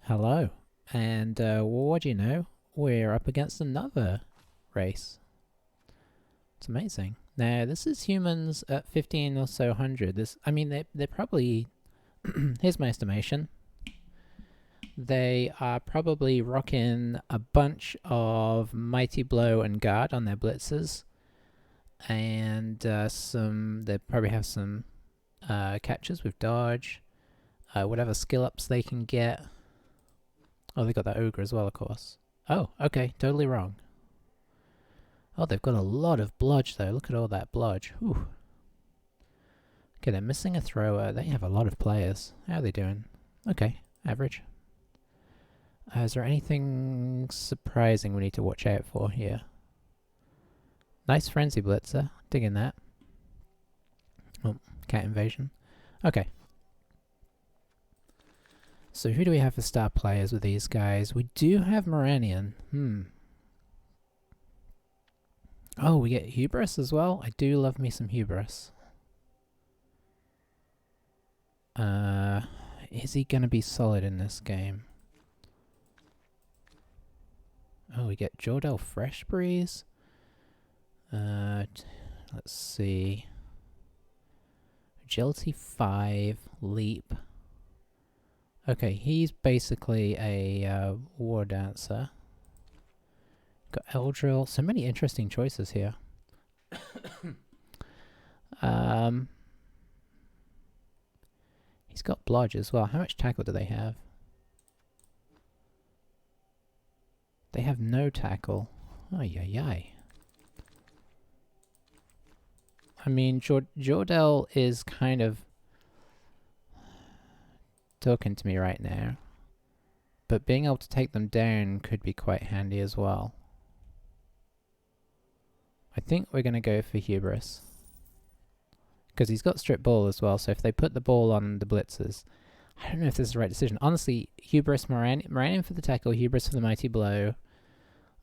Hello, and what do you know? We're up against another race. It's amazing. Now, this is humans at 15 or so hundred. I mean, they're probably, here's my estimation. They are probably rocking a bunch of Mighty Blow and Guard on their blitzers, and they probably have some catches with Dodge, whatever skill ups they can get. Oh, they got that ogre as well, of course. Oh, okay, totally wrong. Oh, they've got a lot of blodge, though. Look at all that blodge. Whew. Okay, they're missing a thrower. They have a lot of players. How are they doing? Okay, average. Is there anything surprising we need to watch out for here? Nice frenzy blitzer. Digging that. Oh, cat invasion. Okay. So who do we have for star players with these guys? We do have Moranian. Oh, we get Hubris as well. I do love me some Hubris. Is he going to be solid in this game? Oh, we get Jordell Fresh Breeze. Let's see. Agility 5, Leap. Okay, he's basically a war dancer. Got Eldril. So many interesting choices here. He's got Blodge as well. How much tackle do they have? They have no tackle. Ay, ay, ay. I mean, Jordell is kind of talking to me right now. But being able to take them down could be quite handy as well. I think we're going to go for Hubris. Because he's got strip ball as well, so if they put the ball on the blitzers, I don't know if this is the right decision. Honestly, Hubris, Moranian for the tackle, Hubris for the mighty blow,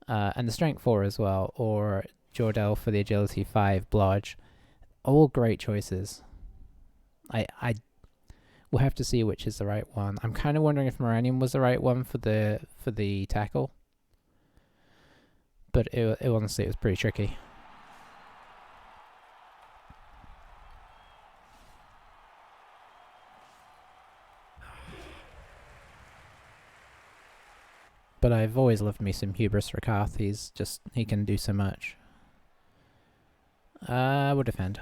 and the strength 4 as well, or Jordell for the agility 5, Blodge. All great choices. I we'll have to see which is the right one. I'm kind of wondering if Moranian was the right one for the tackle, but honestly it was pretty tricky. But I've always loved me some Hubris Rakath. He can do so much. We'll defend.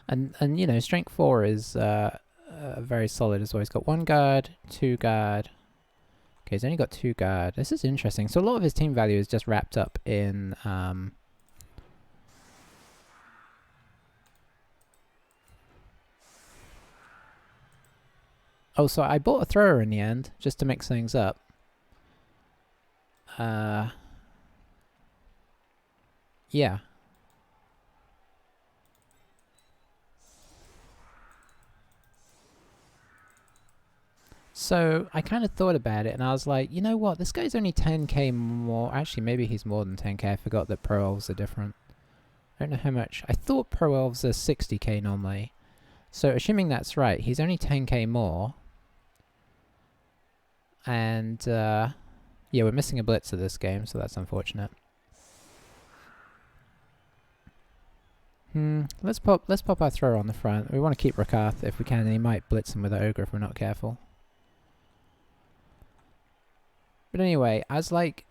and you know, strength 4 is very solid as well. He's got 1 guard, 2 guard. Okay, he's only got 2 guard. This is interesting. So a lot of his team value is just wrapped up in oh, so I bought a thrower in the end, just to mix things up. Yeah. So I kind of thought about it, and I was like, you know what? This guy's only 10k more. Actually, maybe he's more than 10k. I forgot that Pro Elves are different. I don't know how much. I thought Pro Elves are 60k normally. So assuming that's right, he's only 10k more. And yeah, we're missing a blitzer this game, so that's unfortunate. Let's pop our thrower on the front. We want to keep Rakath if we can, and he might blitz him with an ogre if we're not careful. But anyway, I was like,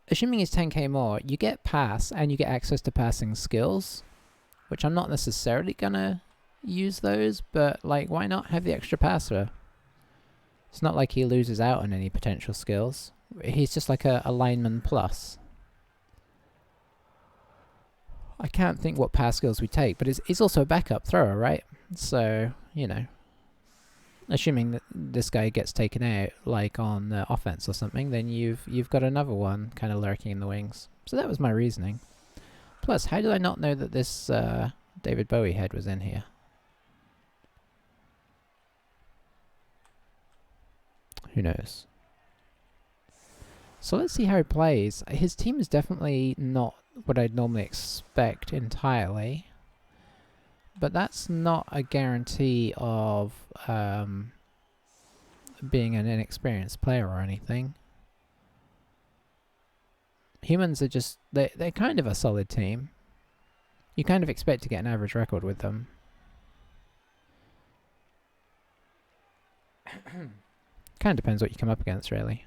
assuming he's 10k more, you get pass and you get access to passing skills, which I'm not necessarily gonna use those, but like, why not have the extra passer? It's not like he loses out on any potential skills. He's just like a lineman plus. I can't think what pass skills we take, but he's also a backup thrower, right? So, you know, assuming that this guy gets taken out, like on offense or something, then you've got another one kind of lurking in the wings. So that was my reasoning. Plus, how did I not know that this David Bowie head was in here? Who knows? So let's see how he plays. His team is definitely not what I'd normally expect entirely. But that's not a guarantee of being an inexperienced player or anything. Humans are just... They're kind of a solid team. You kind of expect to get an average record with them. Kind of depends what you come up against, really.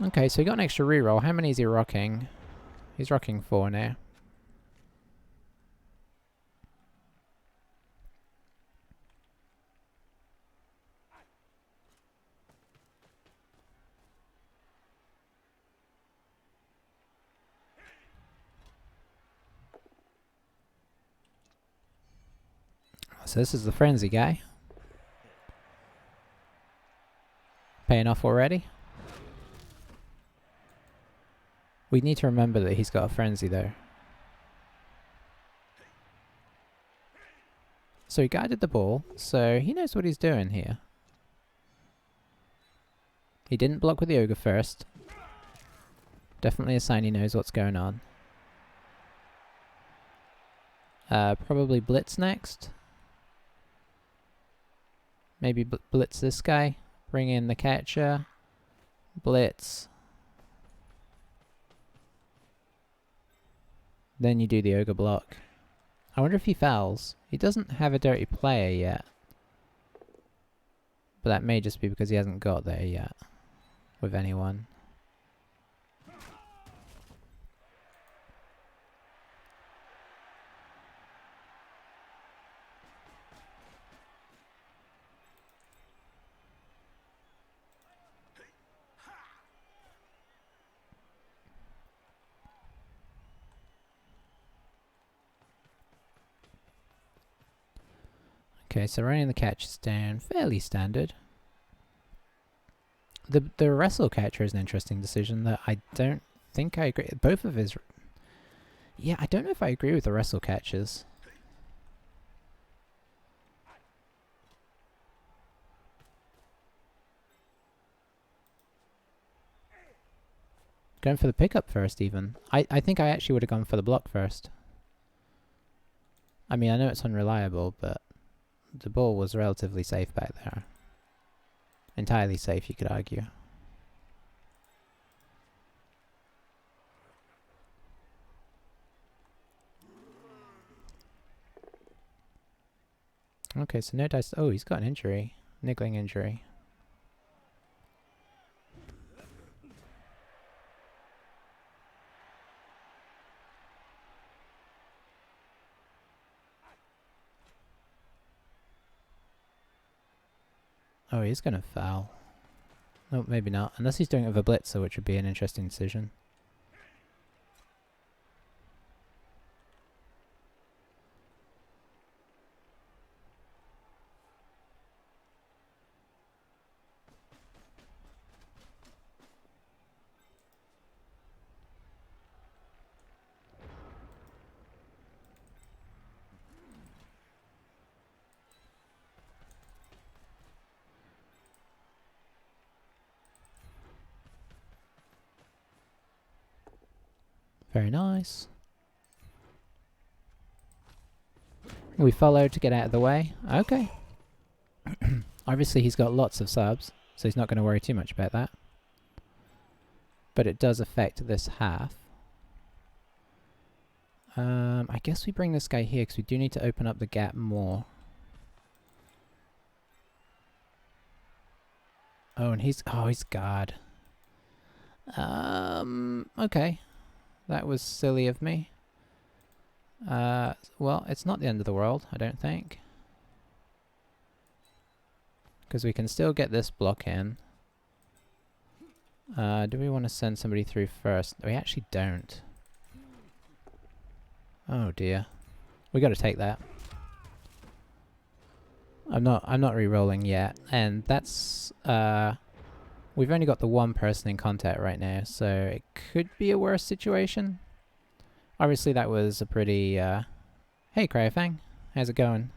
Okay, so he got an extra reroll. How many is he rocking? He's rocking 4 now. So this is the frenzy guy. Paying off already. We need to remember that he's got a frenzy though. So he guided the ball, so he knows what he's doing here. He didn't block with the ogre first. Definitely a sign he knows what's going on. Probably blitz next. Maybe blitz this guy. Bring in the catcher. Blitz. Then you do the ogre block. I wonder if he fouls. He doesn't have a dirty player yet. But that may just be because he hasn't got there yet. With anyone. Okay, so running the catch is down, fairly standard. The wrestle catcher is an interesting decision that I don't think I agree. Both of his... Yeah, I don't know if I agree with the wrestle catchers. Going for the pickup first, even. I think I actually would have gone for the block first. I mean, I know it's unreliable, but the ball was relatively safe back there. Entirely safe, you could argue. Okay, so no dice. Oh, he's got an injury. Niggling injury. Oh, he's going to foul. No, maybe not. Unless he's doing it with a blitzer, which would be an interesting decision. Very nice. We followed to get out of the way. Okay. Obviously he's got lots of subs, so he's not going to worry too much about that. But it does affect this half. I guess we bring this guy here because we do need to open up the gap more. Oh, and he's guard. Okay. That was silly of me. Well, it's not the end of the world, I don't think. Because we can still get this block in. Do we want to send somebody through first? We actually don't. Oh dear. We got to take that. I'm not re-rolling yet, and that's we've only got the one person in contact right now, so it could be a worse situation. Obviously that was a pretty hey Cryofang, how's it going?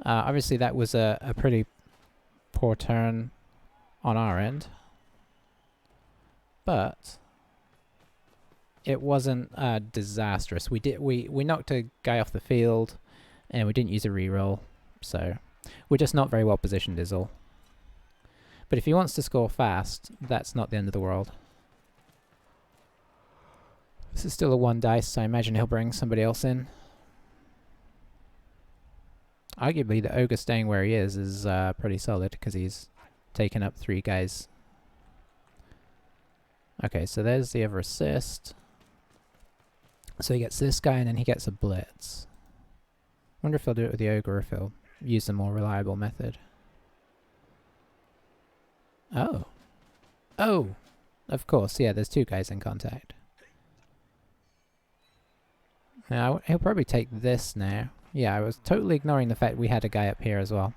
Obviously that was a pretty poor turn on our end. But it wasn't disastrous. We knocked a guy off the field, and we didn't use a reroll, so we're just not very well positioned is all. But if he wants to score fast, that's not the end of the world. This is still a 1 dice, so I imagine he'll bring somebody else in. Arguably, the Ogre staying where he is pretty solid, because he's taken up 3 guys. Okay, so there's the other assist. So he gets this guy, and then he gets a blitz. Wonder if he'll do it with the Ogre, or if he'll use a more reliable method. Oh. Oh! Of course, yeah, there's 2 guys in contact. Now, he'll probably take this now. Yeah, I was totally ignoring the fact we had a guy up here as well.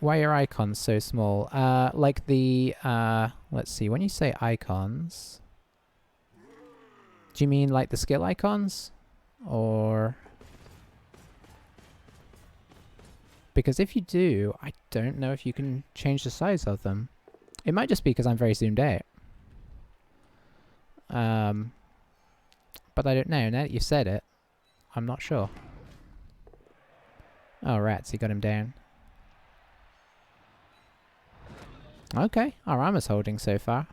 Why are your icons so small? Like the, let's see, when you say icons, do you mean like the skill icons? Or... because if you do, I don't know if you can change the size of them. It might just be because I'm very zoomed out. But I don't know. Now that you said it, I'm not sure. Oh, rats, he got him down. Okay, our armor's holding so far.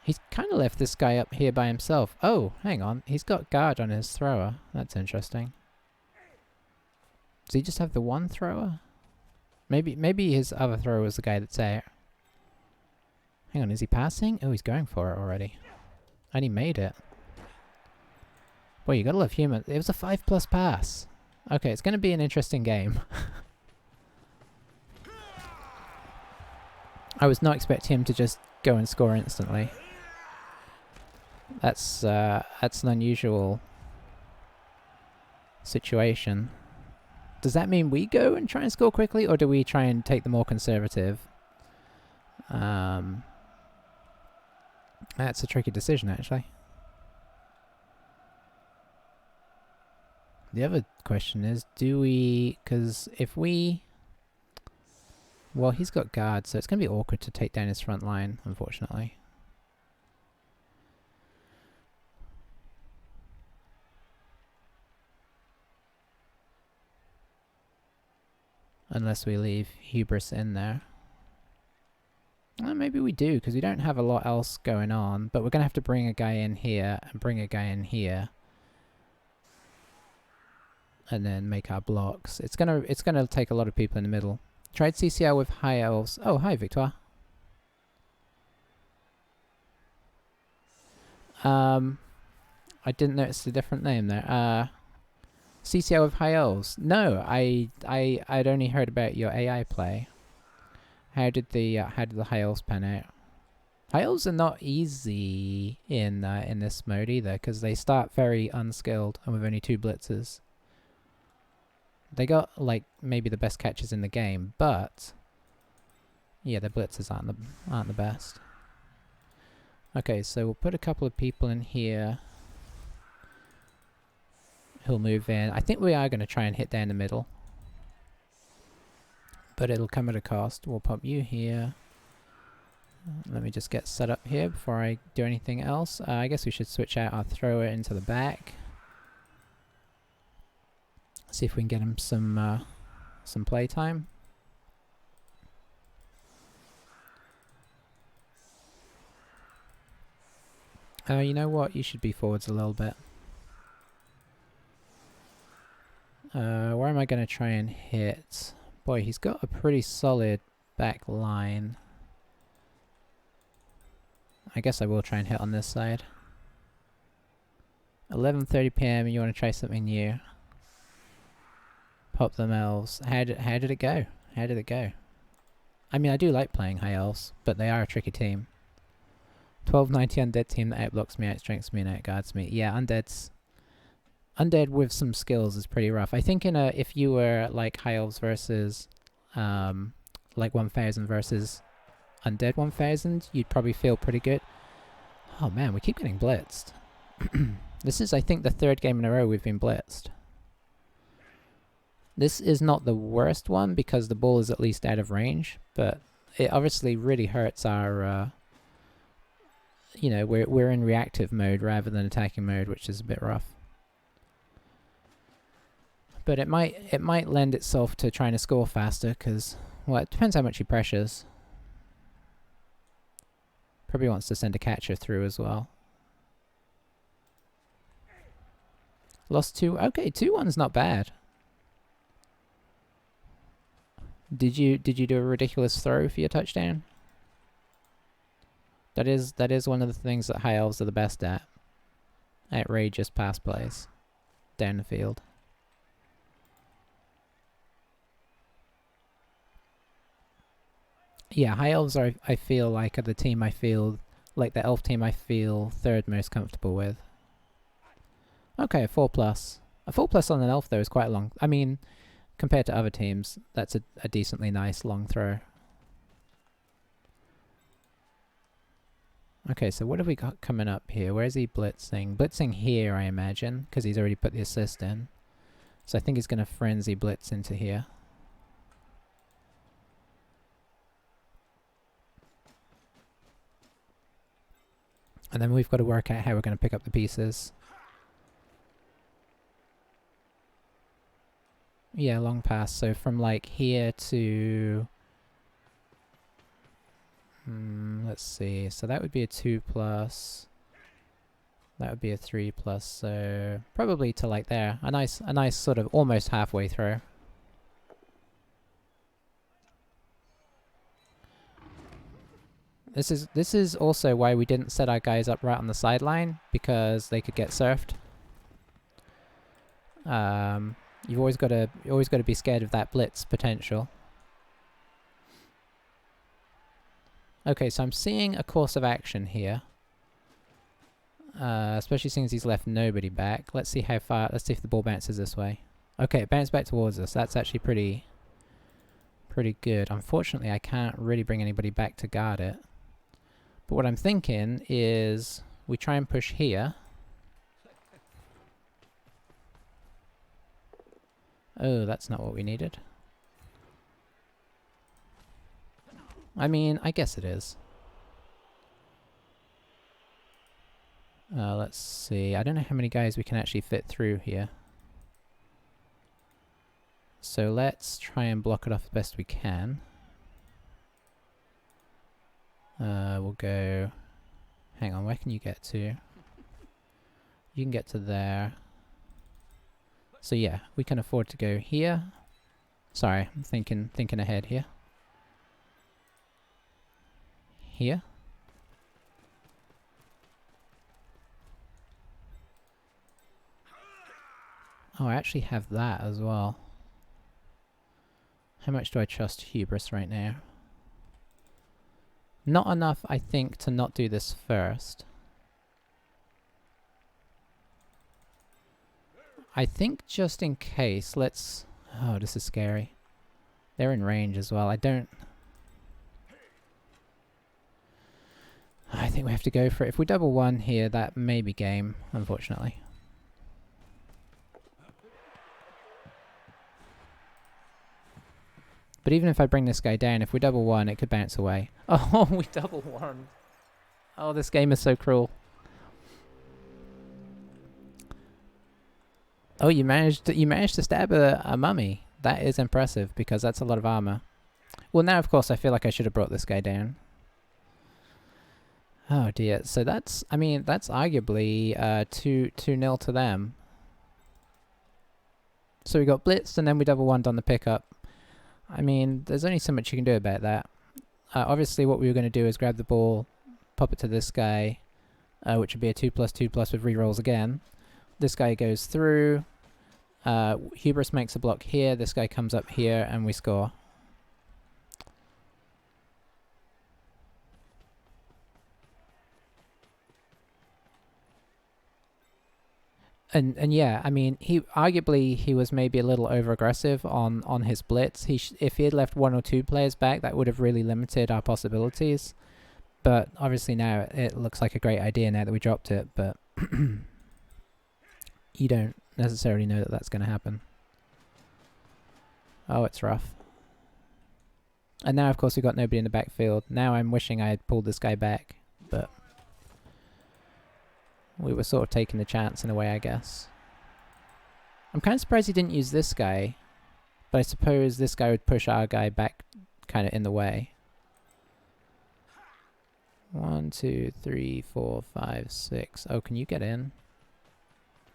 He's kind of left this guy up here by himself. Oh, hang on. He's got guard on his thrower. That's interesting. Does he just have the 1 thrower? Maybe his other thrower was the guy that's out. Hang on, is he passing? Oh, he's going for it already. And he made it. Boy, you gotta love human. It was a 5+ pass. Okay, it's gonna be an interesting game. I was not expecting him to just go and score instantly. That's an unusual situation. Does that mean we go and try and score quickly, or do we try and take the more conservative? That's a tricky decision, actually. The other question is, do we... because if we... well, he's got guards, so it's going to be awkward to take down his front line, unfortunately. Unless we leave Hubris in there. Well, maybe we do, because we don't have a lot else going on, but we're going to have to bring a guy in here, and bring a guy in here. And then make our blocks. It's gonna take a lot of people in the middle. Tried CCL with high elves. Oh, hi, Victoire. I didn't notice a different name there. CCL with high elves. No, I'd only heard about your AI play. How did the high elves pan out? High elves are not easy in this mode either, because they start very unskilled and with only 2 blitzers. They got, like, maybe the best catches in the game, but... yeah, their blitzers aren't the best. Okay, so we'll put a couple of people in here. He'll move in. I think we are going to try and hit down the middle. But it'll come at a cost. We'll pop you here. Let me just get set up here before I do anything else. I guess we should switch out our thrower into the back. See if we can get him some play time. You know what? You should be forwards a little bit. Where am I going to try and hit? Boy, he's got a pretty solid back line. I guess I will try and hit on this side. 11:30 PM, you want to try something new. Pop them elves. How did it go? How did it go? I mean, I do like playing high elves, but they are a tricky team. 1290 undead team that outblocks me, outstrengths me, and outguards me. Yeah, undead with some skills is pretty rough. I think if you were like high elves versus like 1000 versus undead 1000, you'd probably feel pretty good. Oh man, we keep getting blitzed. This is, I think, the 3rd game in a row we've been blitzed. This is not the worst one because the ball is at least out of range, but it obviously really hurts our you know, we're in reactive mode rather than attacking mode, which is a bit rough. But it might lend itself to trying to score faster, because, well, it depends how much he pressures. Probably wants to send a catcher through as well. Lost 2. Okay, 2-1's not bad. Did you do a ridiculous throw for your touchdown? That is one of the things that high elves are the best at. Outrageous pass plays down the field. Yeah, high elves are, I feel like, are the team I feel, like the elf team I feel third most comfortable with. Okay, a 4+. A 4+ on an elf, though, is quite long. I mean, compared to other teams, that's a decently nice long throw. Okay, so what have we got coming up here? Where is he blitzing? Blitzing here, I imagine, because he's already put the assist in. So I think he's going to frenzy blitz into here. And then we've got to work out how we're going to pick up the pieces. Yeah, long pass. So from like here to... let's see. So that would be a 2+. That would be a 3+. So probably to like there. A nice sort of almost halfway through. This is also why we didn't set our guys up right on the sideline, because they could get surfed. You've always got to be scared of that blitz potential. Okay, so I'm seeing a course of action here. Especially since he's left nobody back. Let's see how far. Let's see if the ball bounces this way. Okay, it bounced back towards us. That's actually pretty good. Unfortunately, I can't really bring anybody back to guard it. But what I'm thinking is we try and push here. Oh, that's not what we needed. I mean, I guess it is. Let's see. I don't know how many guys we can actually fit through here. So let's try and block it off the best we can. We'll go... Hang on, where can you get to? You can get to there. So yeah, we can afford to go here. Sorry, I'm thinking ahead here. Here. Oh, I actually have that as well. How much do I trust Hubris right now? Not enough, I think, to not do this first. I think just in case, let's... Oh, this is scary. They're in range as well. I think we have to go for it. If we double one here, that may be game, unfortunately. But even if I bring this guy down, if we double one, it could bounce away. Oh, we double one. Oh, this game is so cruel. Oh, you managed to stab a mummy. That is impressive, because that's a lot of armor. Well, now, of course, I feel like I should have brought this guy down. Oh, dear. So that's, I mean, that's arguably 2-0 to them. So we got blitzed, and then we double one on the pickup. I mean, there's only so much you can do about that. Obviously, what we were going to do is grab the ball, pop it to this guy, which would be a 2+2+ with rerolls again. This guy goes through. Hubris makes a block here. This guy comes up here, and we score. And yeah, I mean, he was maybe a little over aggressive on his blitz. If he had left one or two players back, that would have really limited our possibilities. But obviously now it looks like a great idea now that we dropped it. But you don't necessarily know that that's going to happen. Oh, it's rough. And now, of course, we've got nobody in the backfield. Now I'm wishing I had pulled this guy back, but We were sort of taking the chance in a way, I guess. I'm kind of surprised he didn't use this guy, but I suppose this guy would push our guy back kind of in the way. 1, 2, 3, 4, 5, 6. Oh, can you get in?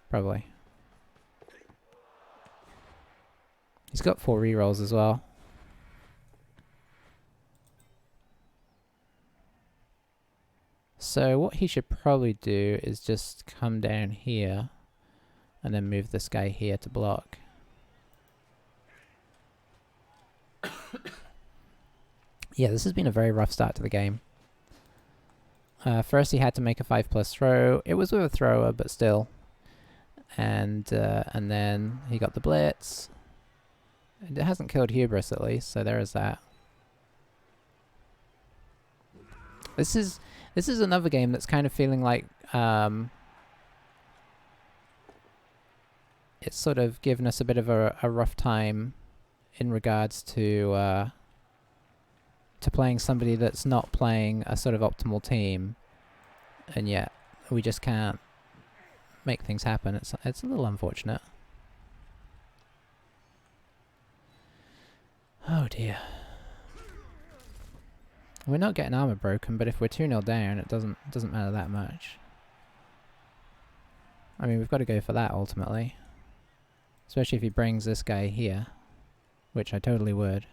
Probably. He's got 4 rerolls as well. So what he should probably do is just come down here and then move this guy here to block. Yeah, this has been a very rough start to the game. First he had to make a 5+ throw. It was with a thrower, but still. And then he got the blitz. It hasn't killed Hubris at least, so there is that. This is another game that's kind of feeling like it's sort of given us a bit of a rough time in regards to playing somebody that's not playing a sort of optimal team, and yet we just can't make things happen. It's a little unfortunate. Oh dear. We're not getting armor broken, but if we're 2-0 down, it doesn't matter that much. I mean, we've got to go for that ultimately. Especially if he brings this guy here, which I totally would.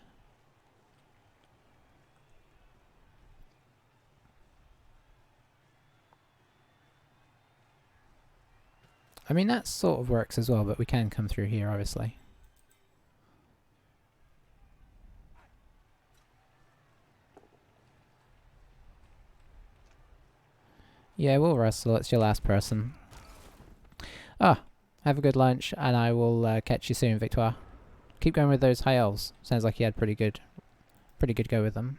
I mean, that sort of works as well, but we can come through here, obviously. Yeah, we'll wrestle. It's your last person. Ah, have a good lunch, and I will catch you soon, Victoire. Keep going with those high elves. Sounds like you had pretty good go with them.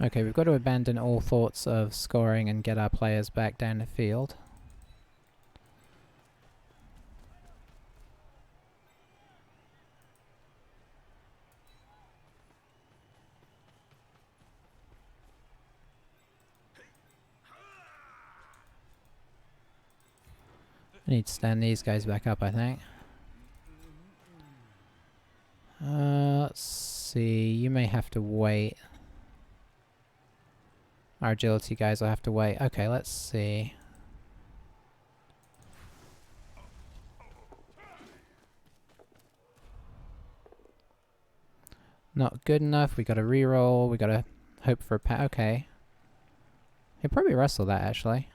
Okay, we've got to abandon all thoughts of scoring and get our players back down the field. I need to stand these guys back up, I think. Let's see. You may have to wait. Our agility guys will have to wait. Okay, let's see. Not good enough. We got to reroll. We got to hope for a okay. He'll probably wrestle that, actually.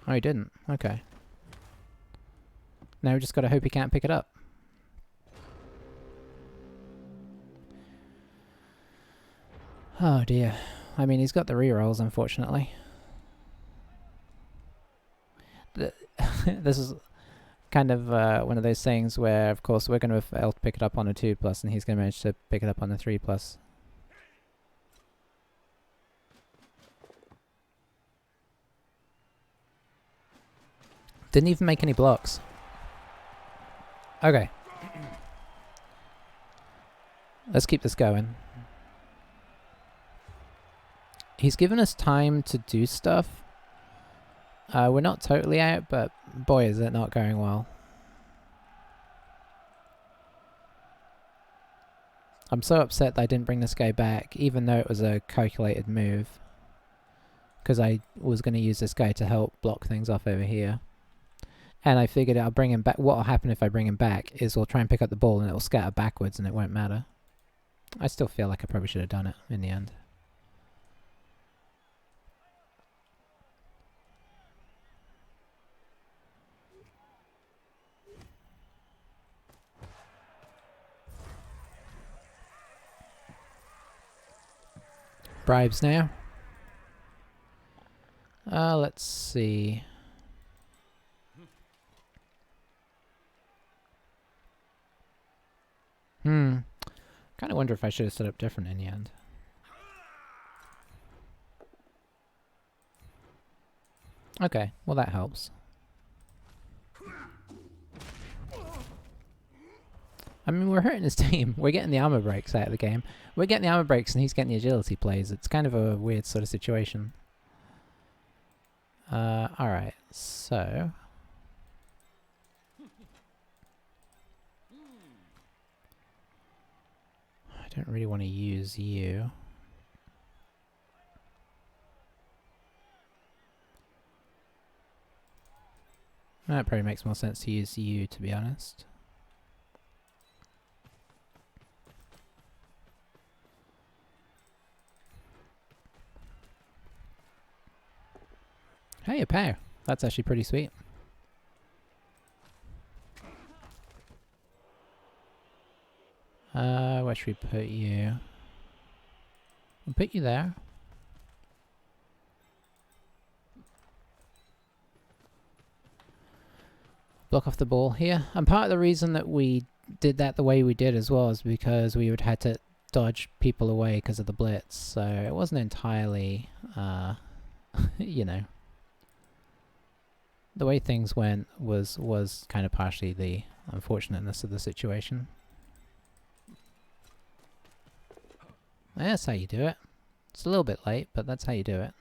Oh, he didn't. Okay. Now we just got to hope he can't pick it up. Oh dear. I mean, he's got the rerolls, unfortunately. This is kind of one of those things where, of course, we're going to fail to pick it up on a 2+, and he's going to manage to pick it up on the 3+. Didn't even make any blocks. Okay. Let's keep this going. He's given us time to do stuff. We're not totally out, but boy is it not going well. I'm so upset that I didn't bring this guy back, even though it was a calculated move. Because I was going to use this guy to help block things off over here. And I figured I'll bring him back. What will happen if I bring him back is we'll try and pick up the ball and it will scatter backwards and it won't matter. I still feel like I probably should have done it in the end. Bribes now. Let's see. Kind of wonder if I should have set up different in the end. Okay, well that helps. I mean, we're hurting his team. We're getting the armor breaks out of the game. We're getting the armor breaks and he's getting the agility plays. It's kind of a weird sort of situation. Alright, so... I don't really want to use you. That probably makes more sense to use you, to be honest. Hey, a pow. That's actually pretty sweet. Where should we put you? We'll put you there. Block off the ball here. And part of the reason that we did that the way we did as well is because we would have to dodge people away because of the blitz. So it wasn't entirely, you know, the way things went was kind of partially the unfortunateness of the situation. That's how you do it. It's a little bit late, but that's how you do it.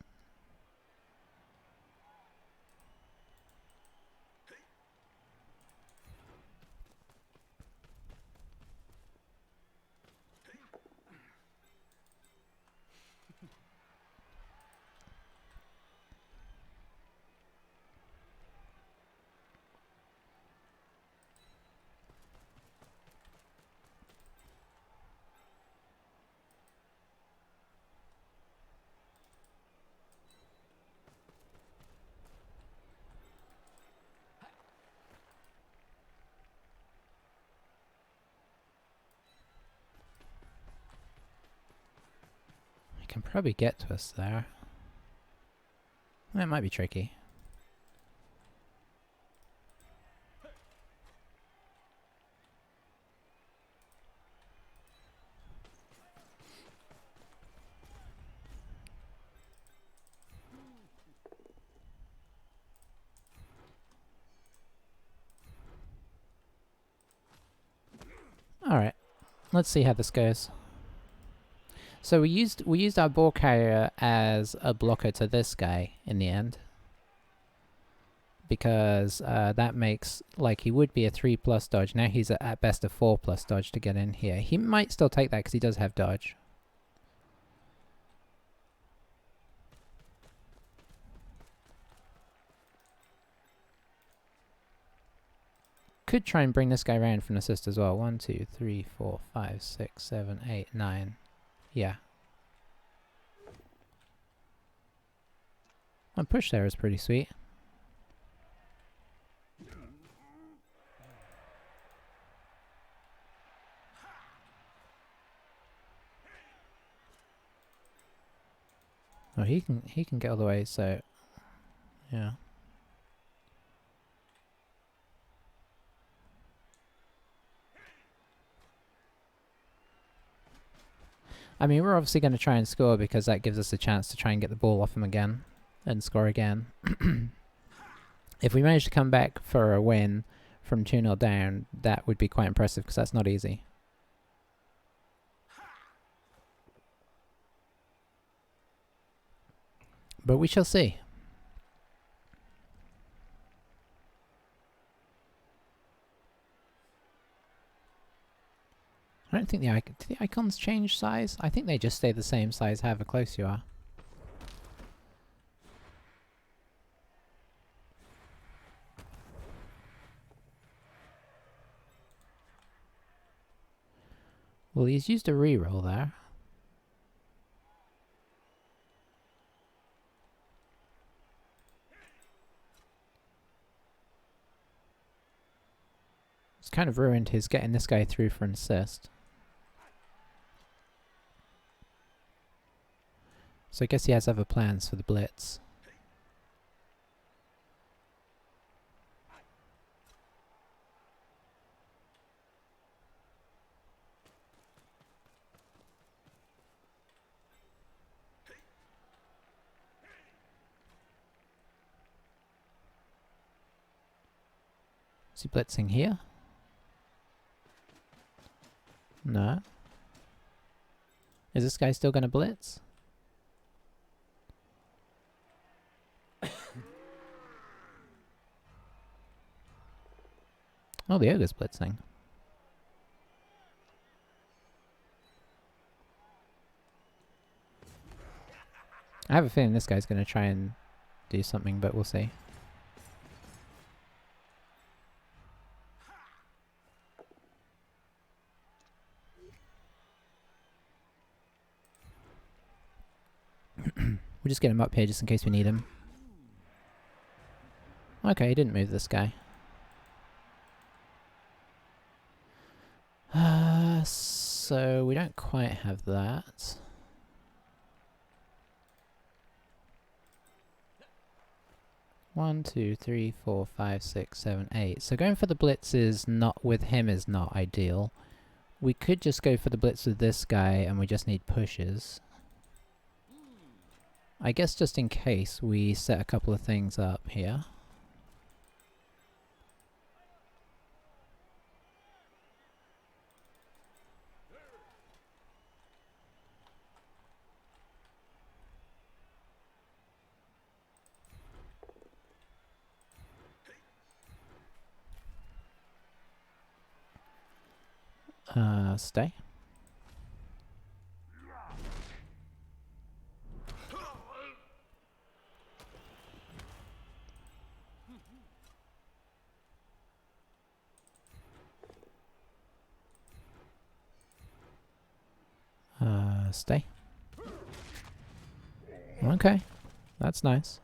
Can probably get to us there. That might be tricky. Alright, let's see how this goes. So we used our ball carrier as a blocker to this guy in the end, because that makes like he would be a 3+ dodge. Now he's at best a 4+ dodge to get in here. He might still take that because he does have dodge. Could try and bring this guy around for an assist as well. 1, 2, 3, 4, 5, 6, 7, 8, 9. Yeah. One push there is pretty sweet. Oh, he can get all the way, so yeah. I mean, we're obviously going to try and score because that gives us a chance to try and get the ball off him again and score again. If we manage to come back for a win from 2-0 down, that would be quite impressive because that's not easy. But we shall see. I don't think do the icons change size? I think they just stay the same size however close you are. Well, he's used a reroll there. It's kind of ruined his getting this guy through for an assist. So I guess he has other plans for the blitz. Is he blitzing here? No. Is this guy still gonna blitz? Oh, the ogre's blitzing. I have a feeling this guy's gonna try and do something, but we'll see. We'll just get him up here just in case we need him. Okay, he didn't move this guy. So we don't quite have that. One, two, three, four, five, six, seven, eight. So going for the blitz is not with him is not ideal. We could just go for the blitz with this guy and we just need pushes. I guess just in case we set a couple of things up here. Stay. Stay. Okay, that's nice.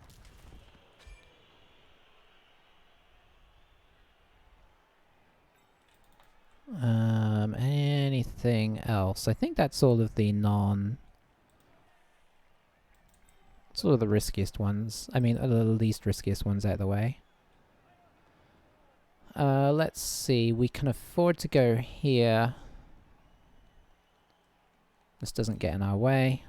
Anything else? I think that's all of the sort of the riskiest ones. I mean, the least riskiest ones out of the way. Let's see. We can afford to go here. This doesn't get in our way.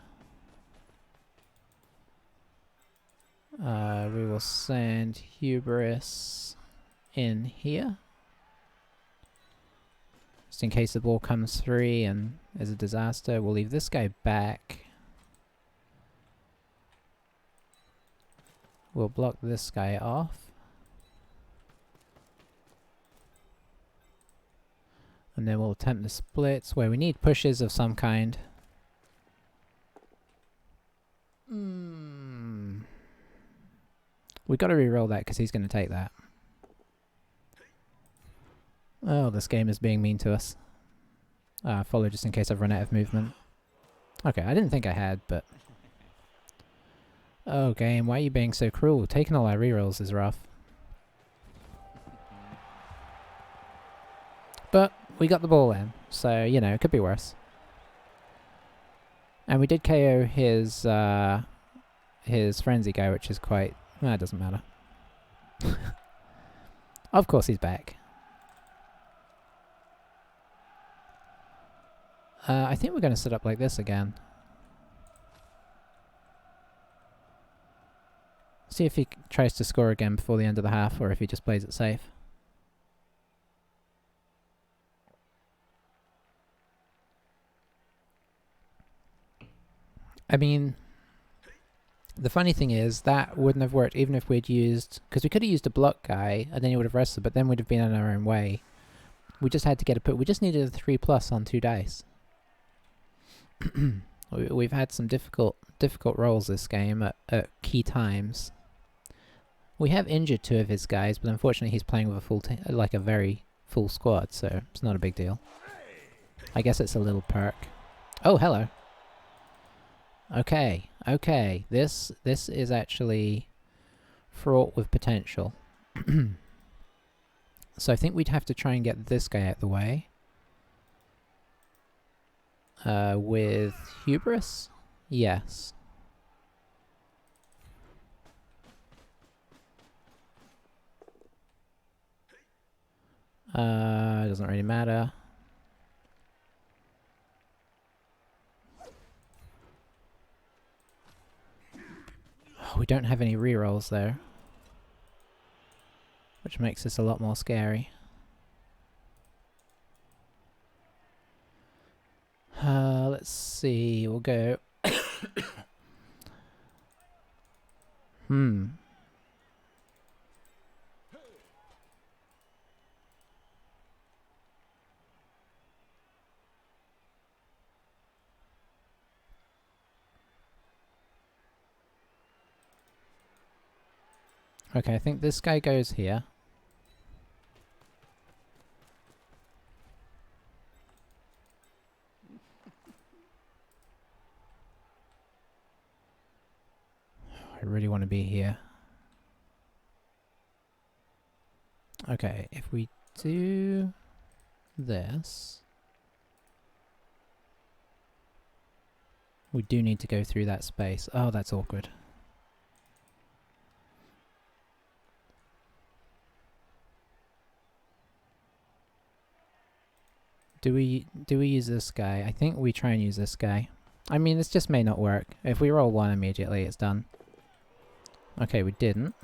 We will send Hubris in here. Just in case the ball comes free and is a disaster. We'll leave this guy back. We'll block this guy off. And then we'll attempt the splits where we need pushes of some kind. We've got to re-roll that because he's going to take that. Oh, this game is being mean to us. Follow just in case I've run out of movement. Okay, I didn't think I had, but... Oh, game, why are you being so cruel? Taking all our rerolls is rough. But we got the ball in, so, you know, it could be worse. And we did KO his frenzy guy, which is quite... Well, it doesn't matter. Of course he's back. I think we're going to set up like this again. See if he tries to score again before the end of the half, or if he just plays it safe. I mean, the funny thing is, that wouldn't have worked even if we'd used... Because we could have used a block guy, and then he would have wrestled, but then we'd have been on our own way. We just had to get a put. We just needed a 3+ on 2 dice. We've had some difficult rolls this game at key times. We have injured 2 of his guys, but unfortunately he's playing with a full like a very full squad, so it's not a big deal. I guess it's a little perk. Oh, hello. Okay, okay. This is actually fraught with potential. So I think we'd have to try and get this guy out of the way. With Hubris? Yes. Doesn't really matter. Oh, we don't have any rerolls there, which makes this a lot more scary. Let's see. We'll go. Hmm. Okay, I think this guy goes here. I really want to be here. Okay, if we do this, we do need to go through that space. Oh, that's awkward. Do we use this guy? I think we try and use this guy. I mean, this just may not work. If we roll 1 immediately, it's done. Okay, we didn't.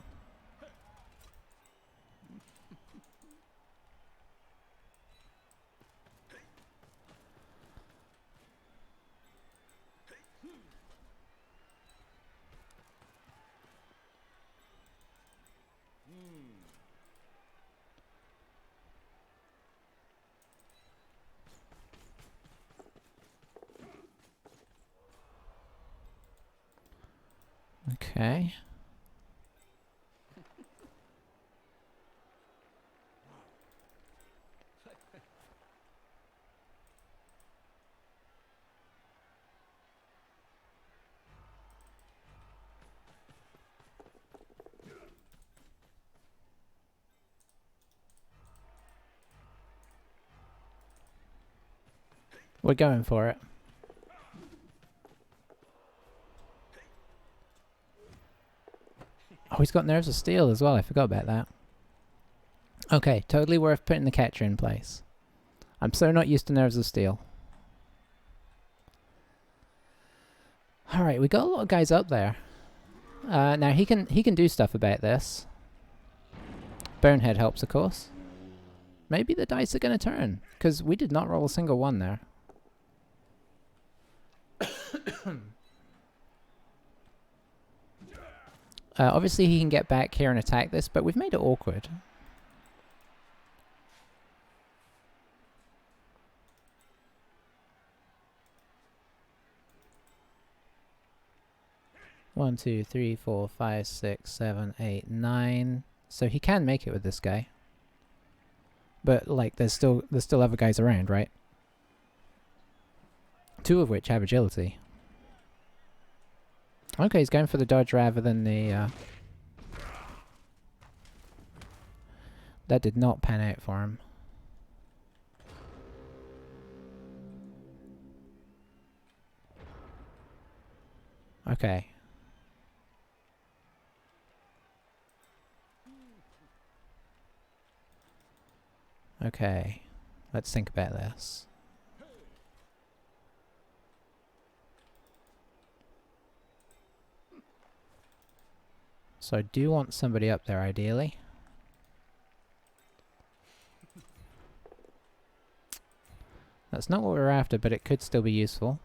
Okay. We're going for it. Oh, he's got Nerves of Steel as well. I forgot about that. Okay, totally worth putting the catcher in place. I'm so not used to Nerves of Steel. Alright, we got a lot of guys up there. Now he can do stuff about this. Bonehead helps, of course. Maybe the dice are going to turn, because we did not roll a single 1 there. Obviously he can get back here and attack this, but we've made it awkward. One, two, three, 4, 5, 6, 7, 8, 9. So he can make it with this guy. But like there's still other guys around, right? 2 of which have agility. Okay, he's going for the dodge rather than the that did not pan out for him. Okay. Okay. Let's think about this. So I do want somebody up there, ideally. That's not what we're after, but it could still be useful.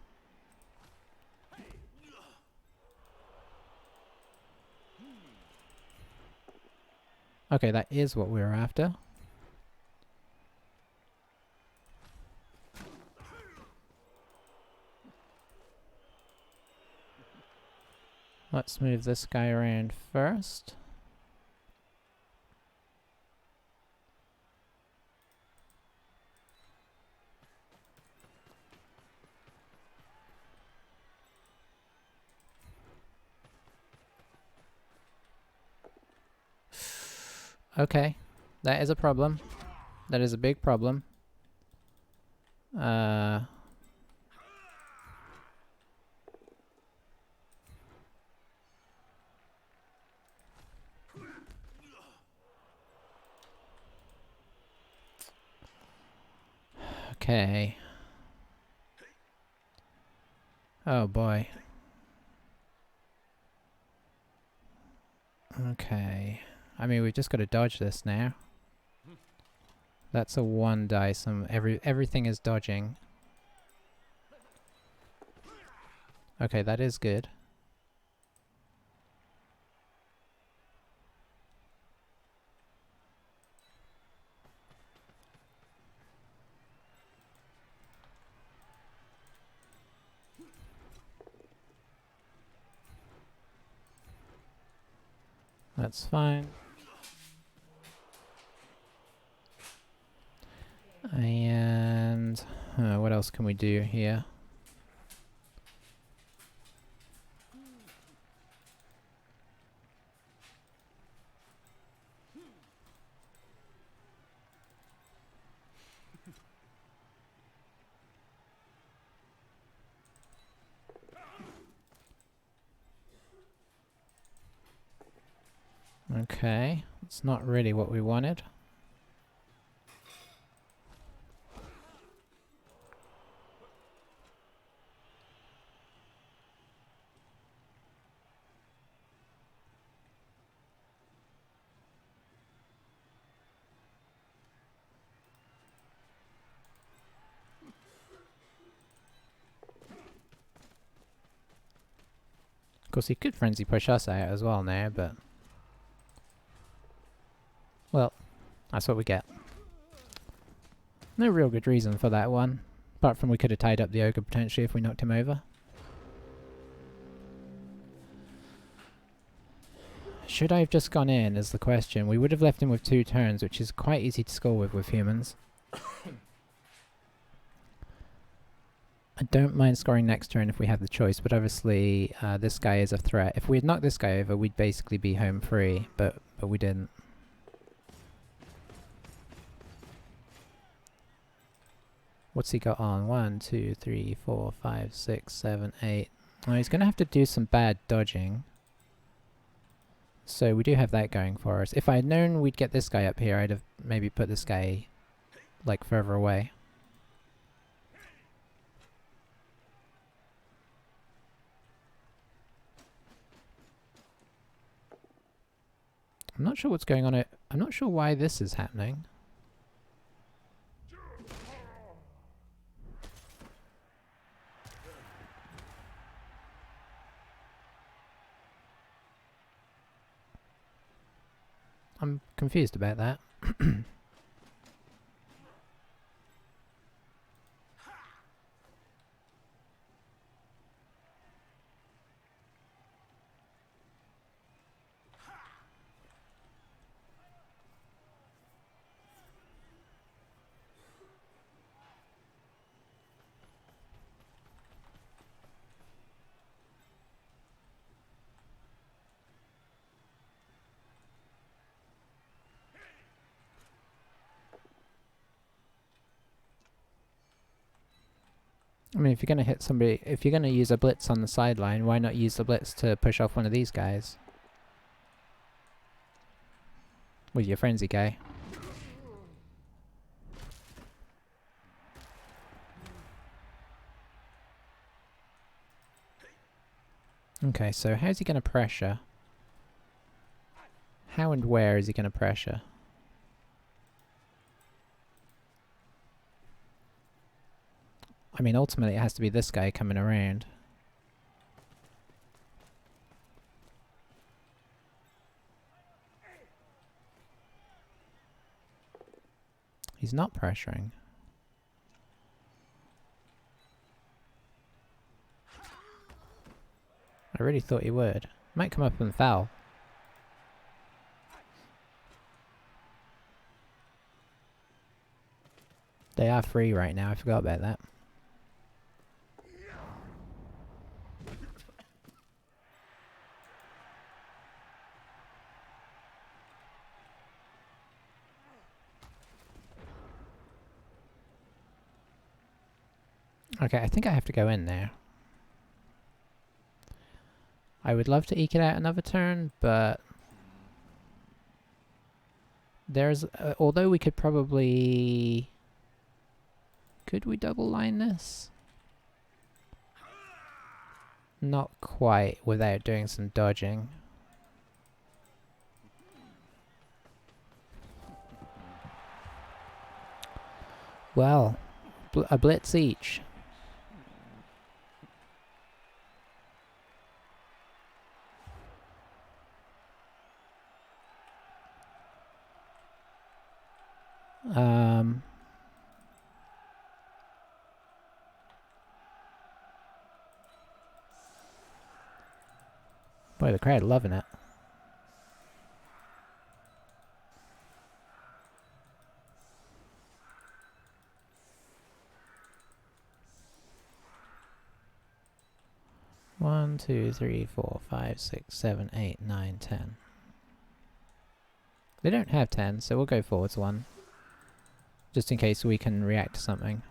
Okay, that is what we were after. Let's move this guy around first. Okay, that is a problem. That is a big problem. Okay. Oh boy. Okay. I mean, we've just got to dodge this now. That's a 1 dice. Everything is dodging. Okay, that is good. That's fine. And what else can we do here? Okay, it's not really what we wanted. Of course, he could frenzy push us out as well now, but... well, that's what we get. No real good reason for that one. Apart from we could have tied up the ogre potentially if we knocked him over. Should I have just gone in is the question. We would have left him with 2 turns, which is quite easy to score with humans. I don't mind scoring next turn if we have the choice, but obviously this guy is a threat. If we had knocked this guy over, we'd basically be home free, but we didn't. What's he got on? 1, 2, 3, 4, 5, 6, 7, 8. Oh, he's going to have to do some bad dodging. So we do have that going for us. If I had known we'd get this guy up here, I'd have maybe put this guy like further away. I'm not sure what's going on. I'm not sure why this is happening. I'm confused about that. I mean, if you're going to hit somebody, if you're going to use a blitz on the sideline, why not use the blitz to push off one of these guys? With your frenzy guy. Okay, so how's he going to pressure? How and where is he going to pressure? I mean, ultimately it has to be this guy coming around. He's not pressuring. I really thought he would. Might come up and foul. They are free right now, I forgot about that. Okay, I think I have to go in there. I would love to eke it out another turn, but... there's... although we could probably... could we double line this? Not quite, without doing some dodging. Well, a blitz each. Boy, the crowd loving it. One, 2, 3, 4, 5, 6, 7, 8, 9, 10. They don't have 10, so we'll go forwards 1. Just in case we can react to something.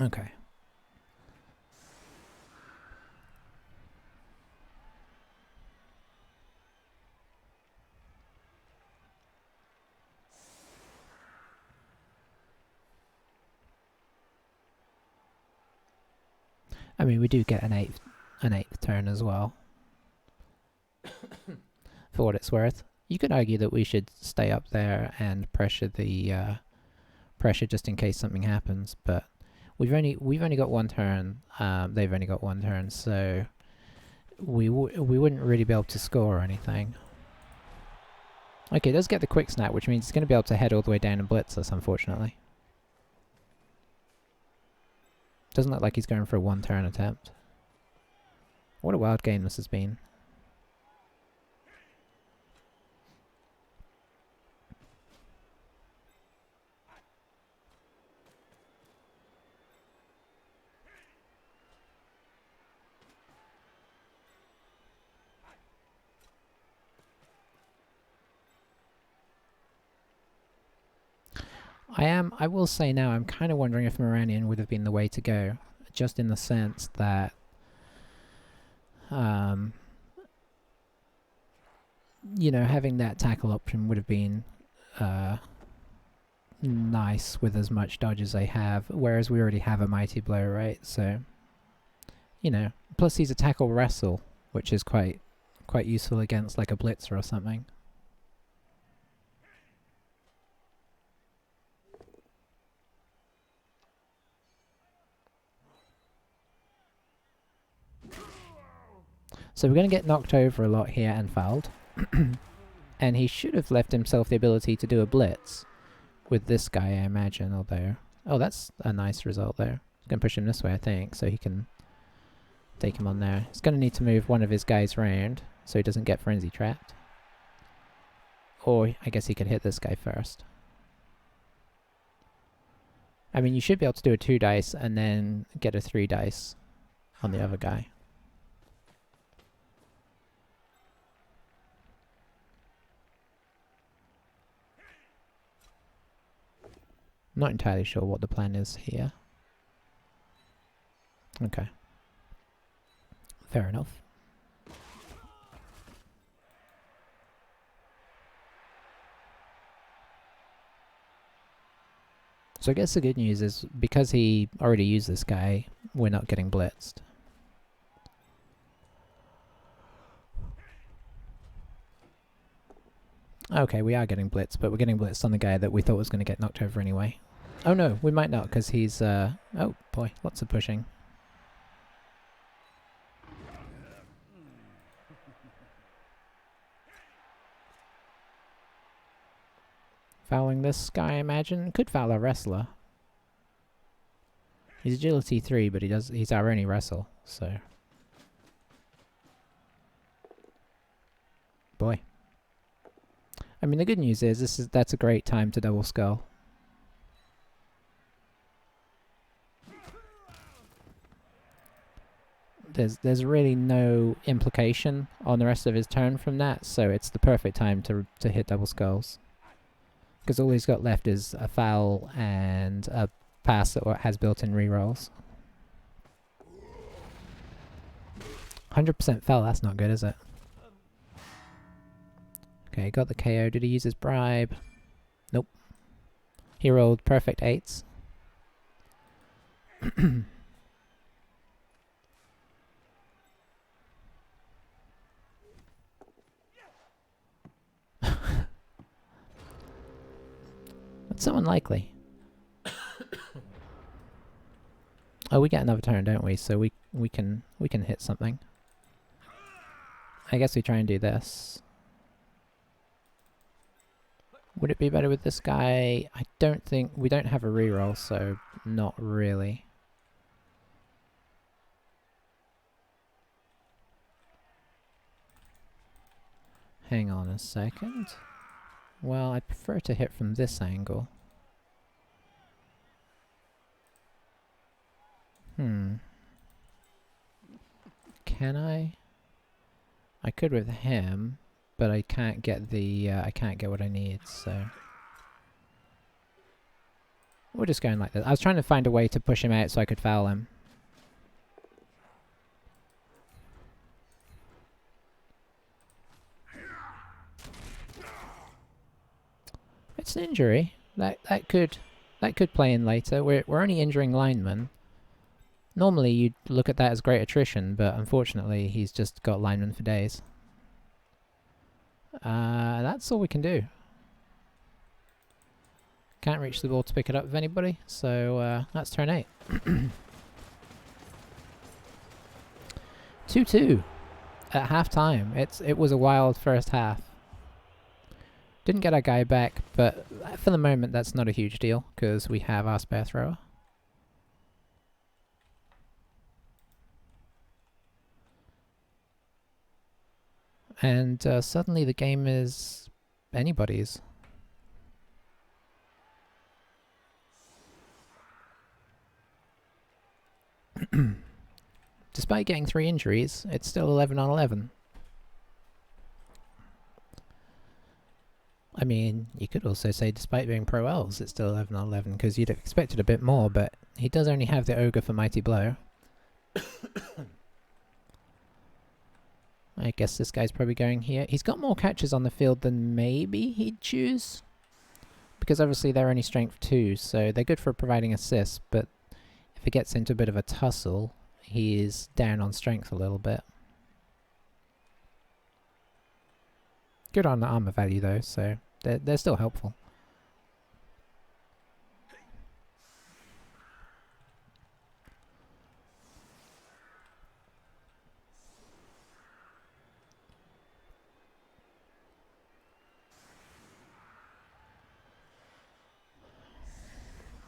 Okay. I mean, we do get an eighth turn as well. For what it's worth. You could argue that we should stay up there and pressure the pressure just in case something happens, but we've only got 1 turn. They've only got 1 turn, so we wouldn't really be able to score or anything. Okay, it does get the quick snap, which means it's going to be able to head all the way down and blitz us, unfortunately. Doesn't look like he's going for a 1 turn attempt. What a wild game this has been. I will say now, I'm kind of wondering if Moranian would have been the way to go, just in the sense that, you know, having that tackle option would have been nice with as much dodge as they have, whereas we already have a mighty blow, right? So, you know, plus he's a tackle wrestle, which is quite useful against like a blitzer or something. So we're going to get knocked over a lot here and fouled. And he should have left himself the ability to do a blitz with this guy, I imagine, although... Oh, that's a nice result there. He's going to push him this way, I think, so he can take him on there. He's going to need to move one of his guys round so he doesn't get frenzy trapped. Or I guess he could hit this guy first. I mean, you should be able to do a 2 dice and then get a 3 dice on the other guy. I'm not entirely sure what the plan is here. Okay. Fair enough. So I guess the good news is, because he already used this guy, we're not getting blitzed. Okay, we are getting blitzed, but we're getting blitzed on the guy that we thought was going to get knocked over anyway. Oh no, we might not, because he's, oh boy, lots of pushing. Fouling this guy, I imagine. Could foul our wrestler. He's agility 3, but he's our only wrestle, so... Boy. I mean, the good news is that's a great time to double skull. There's really no implication on the rest of his turn from that, so it's the perfect time to hit double skulls. Because all he's got left is a foul and a pass that has built-in rerolls. 100% foul, that's not good, is it? Okay, got the KO. Did he use his bribe? Nope. He rolled perfect 8s. So unlikely. Oh, we get another turn, don't we? So we can hit something. I guess we try and do this. Would it be better with this guy? I don't think... We don't have a reroll, so not really. Hang on a second. Well, I prefer to hit from this angle. Can I? I could with him, but I can't get the... I can't get what I need, so... We're just going like this. I was trying to find a way to push him out so I could foul him. It's an injury. That could play in later. We're only injuring linemen. Normally you'd look at that as great attrition, but unfortunately he's just got linemen for days. That's all we can do. Can't reach the ball to pick it up with anybody, so that's turn 8. 2-2 at half time. It was a wild first half. Didn't get our guy back, but for the moment that's not a huge deal because we have our spare thrower. And suddenly the game is anybody's. Despite getting 3 injuries, it's still 11 on 11. I mean, you could also say despite being Pro Elves, it's still 11 on 11, because you'd have expected a bit more, but he does only have the Ogre for Mighty Blow. I guess this guy's probably going here. He's got more catches on the field than maybe he'd choose, because obviously they're only strength 2, so they're good for providing assists, but if it gets into a bit of a tussle, he is down on strength a little bit. Good on the armor value though, so they're still helpful.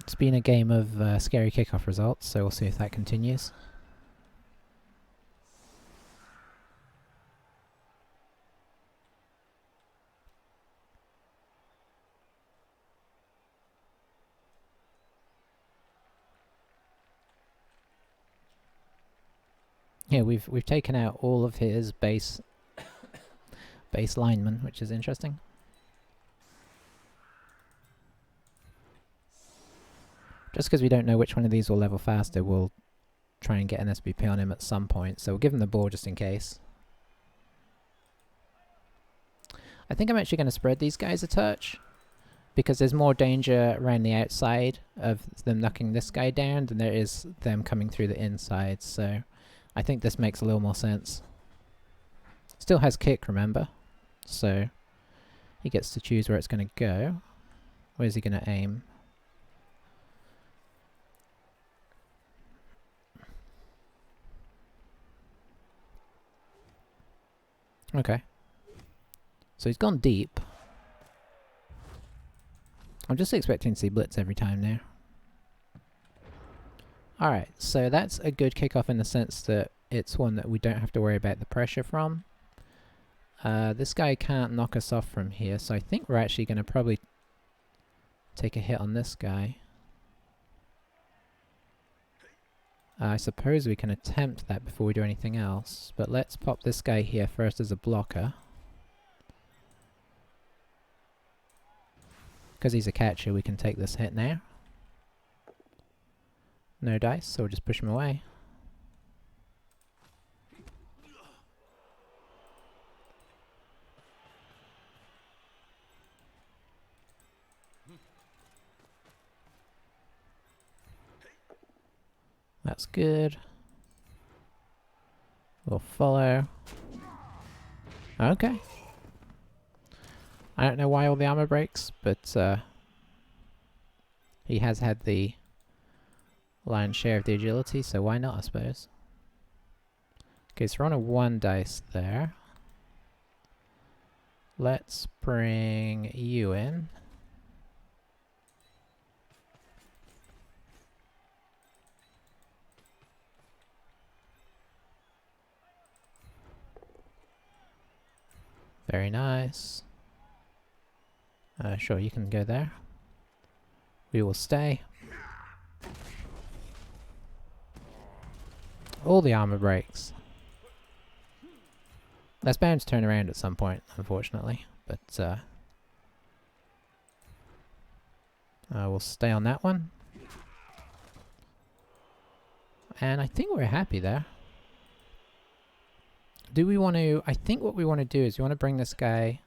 It's been a game of scary kickoff results, so we'll see if that continues. Yeah, we've taken out all of his base linemen, which is interesting. Just because we don't know which one of these will level faster, we'll try and get an SBP on him at some point, so we'll give him the ball just in case. I think I'm actually going to spread these guys a touch, because there's more danger around the outside of them knocking this guy down than there is them coming through the inside, so I think this makes a little more sense. Still has kick, remember, so he gets to choose where it's going to go. Where's he going to aim? Okay. So he's gone deep. I'm just expecting to see blitz every time now. Alright, so that's a good kickoff in the sense that it's one that we don't have to worry about the pressure from. This guy can't knock us off from here, so I think we're actually going to probably take a hit on this guy. I suppose we can attempt that before we do anything else, but let's pop this guy here first as a blocker. Because he's a catcher, we can take this hit now. No dice, so we'll just push him away. That's good. We'll follow. Okay. I don't know why all the armor breaks, but He has had the lion's share of the agility, so why not, I suppose. Okay, so we're on a 1 dice there. Let's bring you in. Very nice. Sure, you can go there. We will stay. All the armor breaks. That's bound to turn around at some point, unfortunately. But we'll stay on that one. And I think we're happy there. Do we want to... I think what we want to do is we want to bring this guy...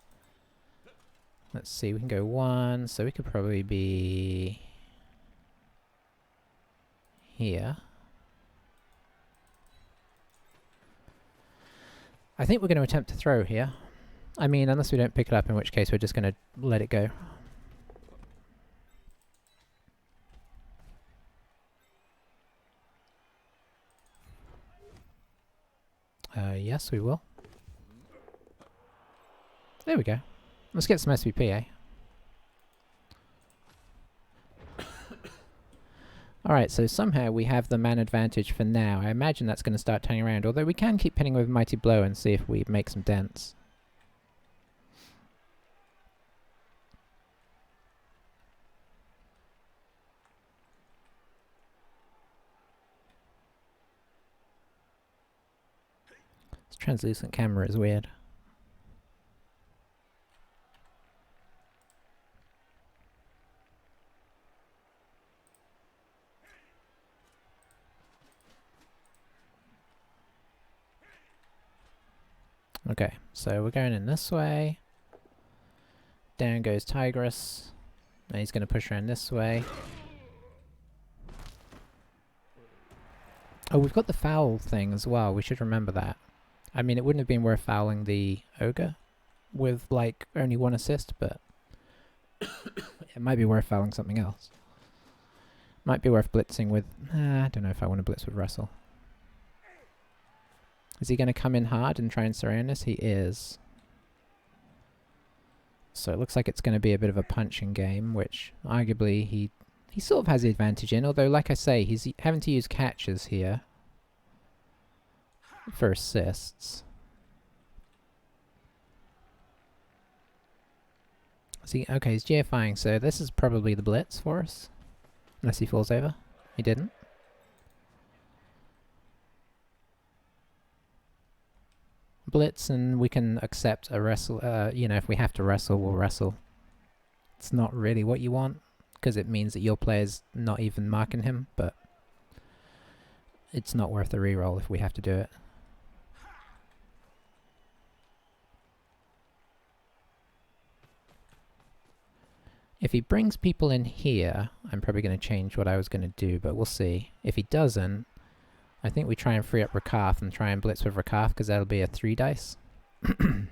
Let's see, we can go 1, so we could probably be... here. I think we're going to attempt to throw here. I mean, unless we don't pick it up, in which case we're just going to let it go. Yes, we will. There we go. Let's get some SVP, eh? Alright, so somehow we have the man advantage for now. I imagine that's going to start turning around, although we can keep pinning with Mighty Blow and see if we make some dents. This translucent camera is weird. Okay, so we're going in this way. Down goes Tigress. And he's going to push around this way. Oh, we've got the foul thing as well. We should remember that. I mean, it wouldn't have been worth fouling the Ogre with, like, only 1 assist, but it might be worth fouling something else. Might be worth blitzing with... I don't know if I want to blitz with Russell. Is he going to come in hard and try and surround us? He is. So it looks like it's going to be a bit of a punching game, which arguably he sort of has the advantage in, although like I say, he's having to use catches here for assists. See, okay, he's GFIing, so this is probably the blitz for us. Unless he falls over. He didn't. Blitz, and we can accept a wrestle. You know, if we have to wrestle, we'll wrestle. It's not really what you want, because it means that your player's not even marking him, but it's not worth a reroll if we have to do it. If he brings people in here, I'm probably going to change what I was going to do, but we'll see. If he doesn't, I think we try and free up Rakaf and try and blitz with Rakaf, because that'll be a 3 dice. I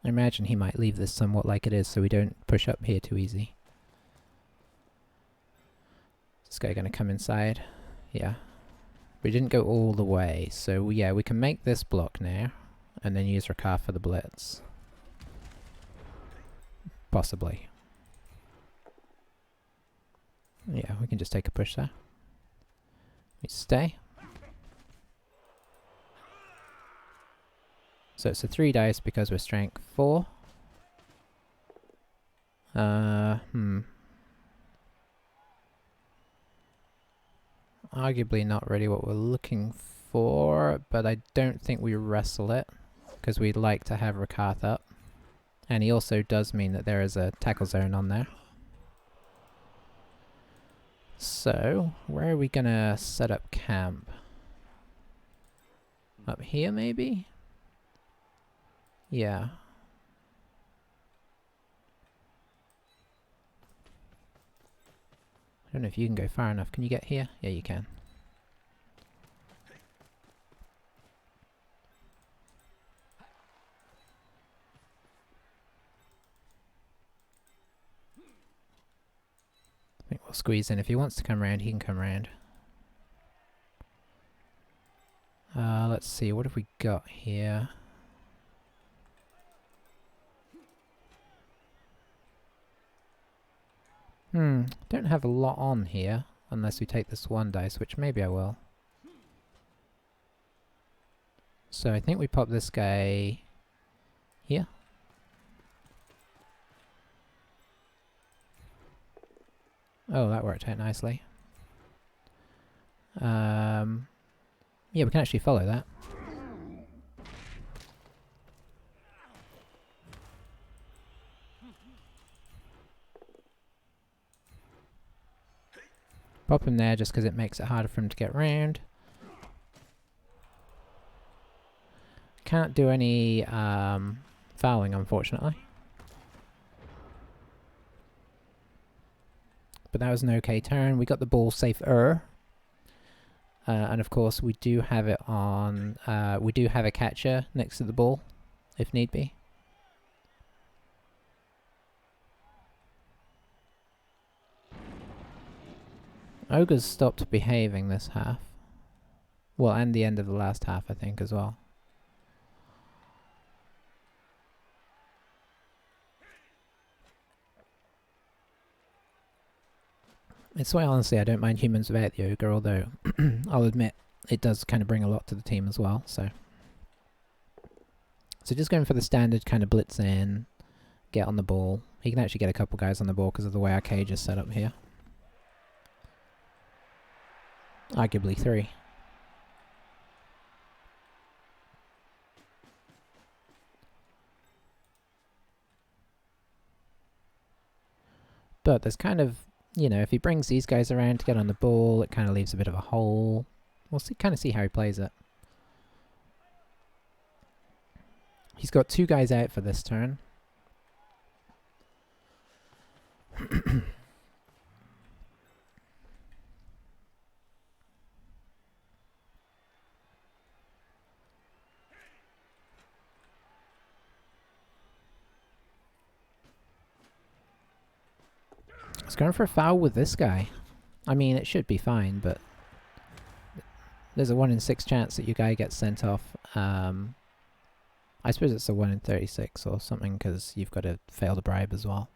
imagine he might leave this somewhat like it is, so we don't push up here too easy. Is this guy going to come inside? Yeah. We didn't go all the way, so yeah, we can make this block now, and then use Rakaf for the blitz. Possibly. Yeah, we can just take a push there. We stay. So it's a 3 dice because we're strength 4. Arguably not really what we're looking for, but I don't think we wrestle it, because we'd like to have Rakath up. And he also does mean that there is a tackle zone on there. So, where are we gonna set up camp? Up here, maybe? Yeah. I don't know if you can go far enough. Can you get here? Yeah, you can. We'll squeeze in. If he wants to come around, he can come around. Let's see, what have we got here? Don't have a lot on here, unless we take this one dice, which maybe I will. So I think we pop this guy here. Oh, that worked out nicely. Yeah, we can actually follow that. Pop him there just because it makes it harder for him to get round. Can't do any fouling, unfortunately. But that was an okay turn. We got the ball safer. And of course, we do have it on... we do have a catcher next to the ball, if need be. Ogre's stopped behaving this half. Well, and the end of the last half, I think, as well. It's why, honestly, I don't mind humans without the ogre, although I'll admit it does kind of bring a lot to the team as well, so just going for the standard kind of blitz in, get on the ball. He can actually get a couple guys on the ball because of the way our cage is set up here. Arguably 3. But there's kind of, you know, if he brings these guys around to get on the ball, it kind of leaves a bit of a hole. We'll kind of see how he plays it. He's got 2 guys out for this turn. He's going for a foul with this guy. I mean, it should be fine, but there's a 1 in 6 chance that your guy gets sent off. I suppose it's a 1 in 36 or something, because you've got to fail to bribe as well.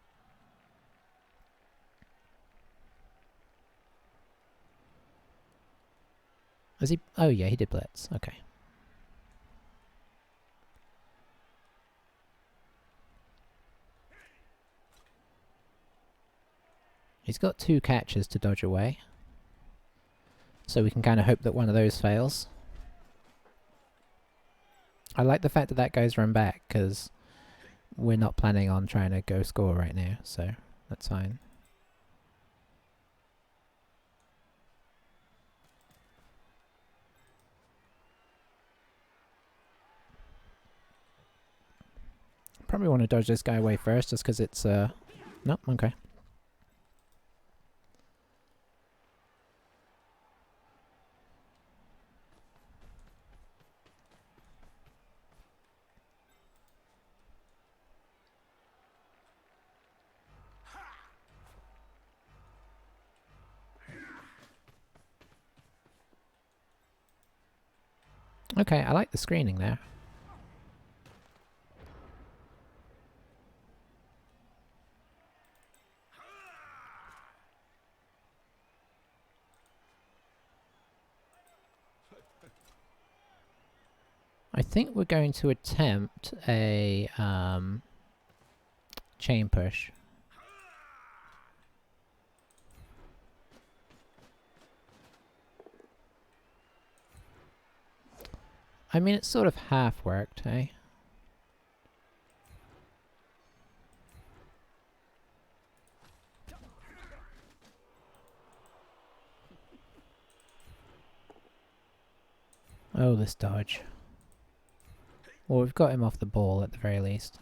Is he? Oh yeah, he did blitz. Okay. He's got 2 catches to dodge away. So we can kind of hope that one of those fails. I like the fact that that guy's run back, because we're not planning on trying to go score right now, so that's fine. Probably want to dodge this guy away first, just because it's, nope, okay. Okay, I like the screening there. I think we're going to attempt a chain push. I mean, it's sort of half worked, eh? Oh, this dodge. Well, we've got him off the ball at the very least.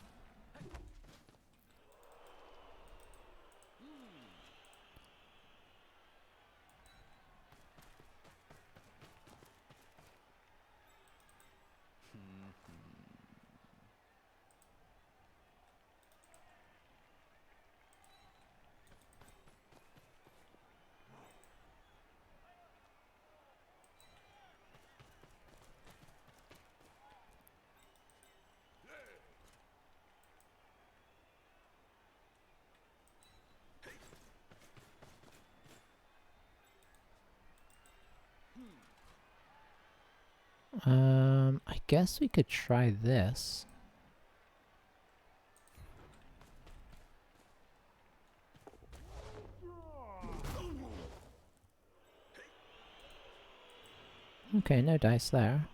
I guess we could try this. Okay, no dice there.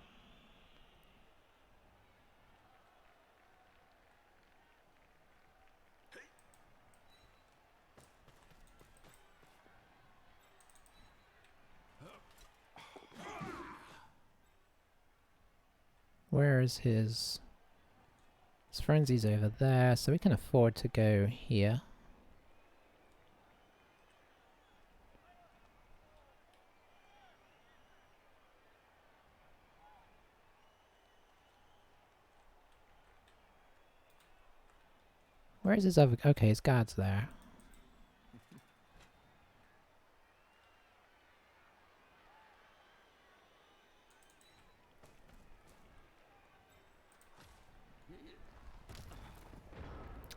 Where is his... His frenzy's over there, so we can afford to go here. Where is his other... Okay, his guard's there.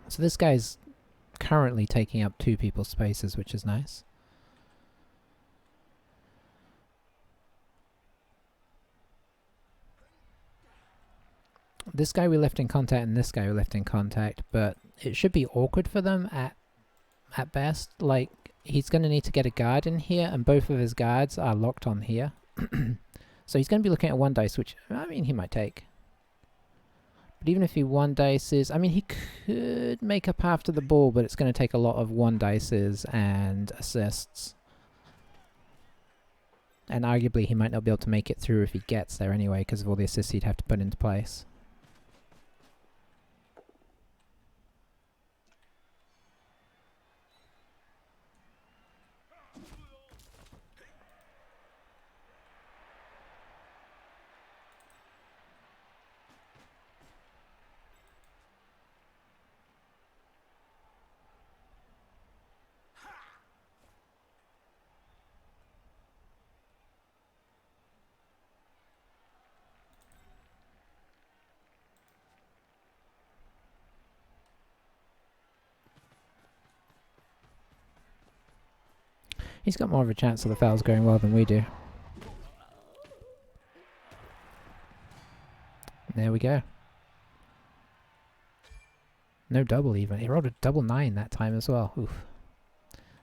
So this guy's currently taking up 2 people's spaces, which is nice. This guy we left in contact and this guy we left in contact, but it should be awkward for them at best. Like, he's going to need to get a guard in here, and both of his guards are locked on here. So he's going to be looking at 1 dice, which, I mean, he might take. But even if he 1 dices, I mean, he could make a path to the ball, but it's going to take a lot of 1 dices and assists. And arguably, he might not be able to make it through if he gets there anyway, because of all the assists he'd have to put into place. He's got more of a chance of the fells going well than we do. There we go. No double even. He rolled a double 9 that time as well. Oof.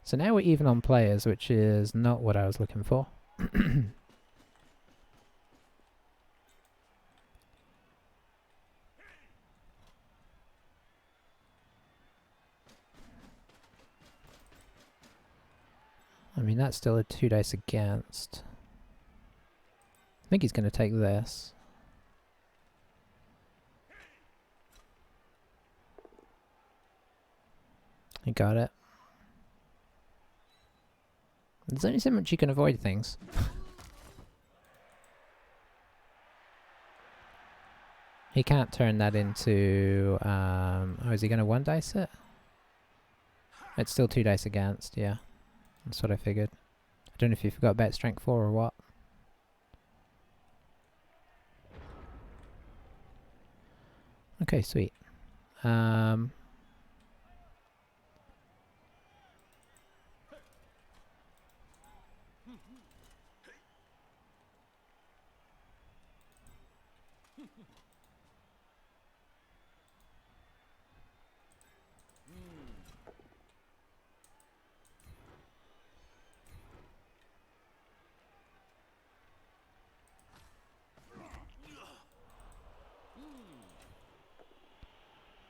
So now we're even on players, which is not what I was looking for. I mean, that's still a 2 dice against. I think he's going to take this. He got it. There's only so much you can avoid things. He can't turn that into... oh, is he going to 1 dice it? It's still 2 dice against, yeah. That's what I figured. I don't know if you forgot about strength 4 or what. Okay, sweet.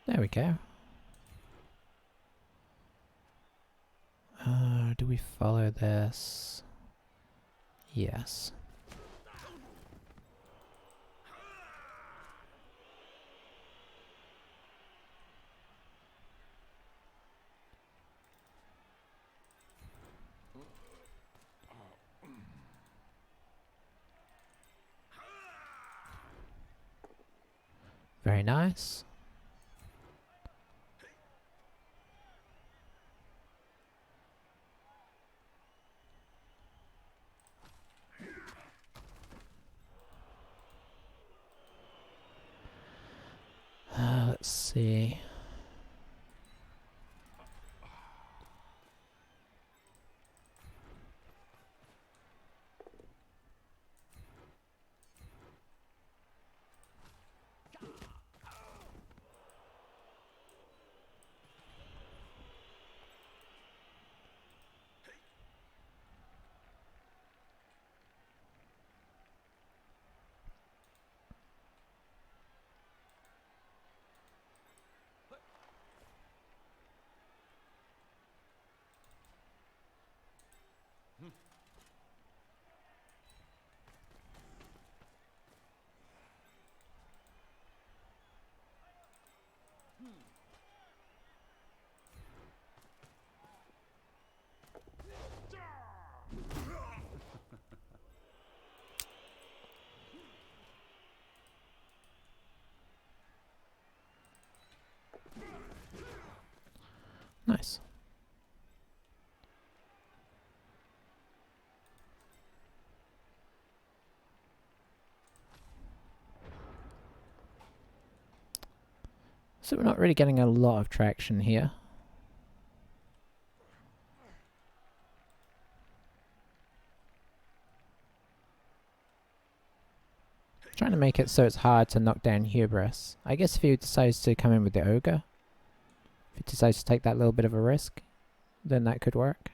There we go. Do we follow this? Yes. Very nice. Let's see. Nice. So we're not really getting a lot of traction here. Trying to make it so it's hard to knock down Hubris. I guess if he decides to come in with the Ogre, if he decides to take that little bit of a risk, then that could work.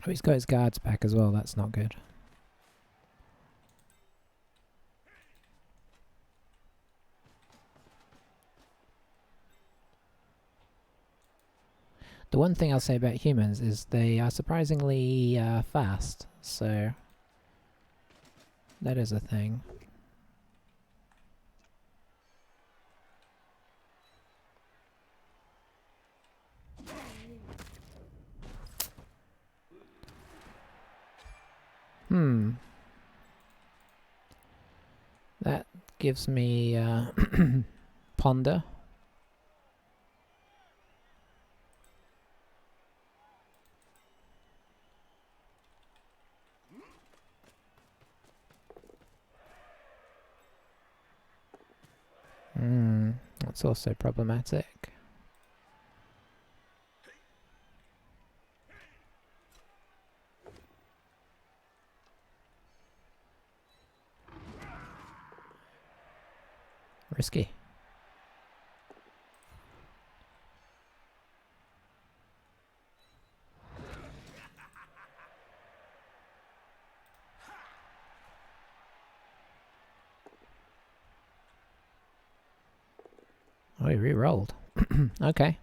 Oh, he's got his guards back as well, that's not good. The one thing I'll say about humans is they are surprisingly fast, so that is a thing. That gives me ponder. That's also problematic. Risky. Oh, he re-rolled. Okay.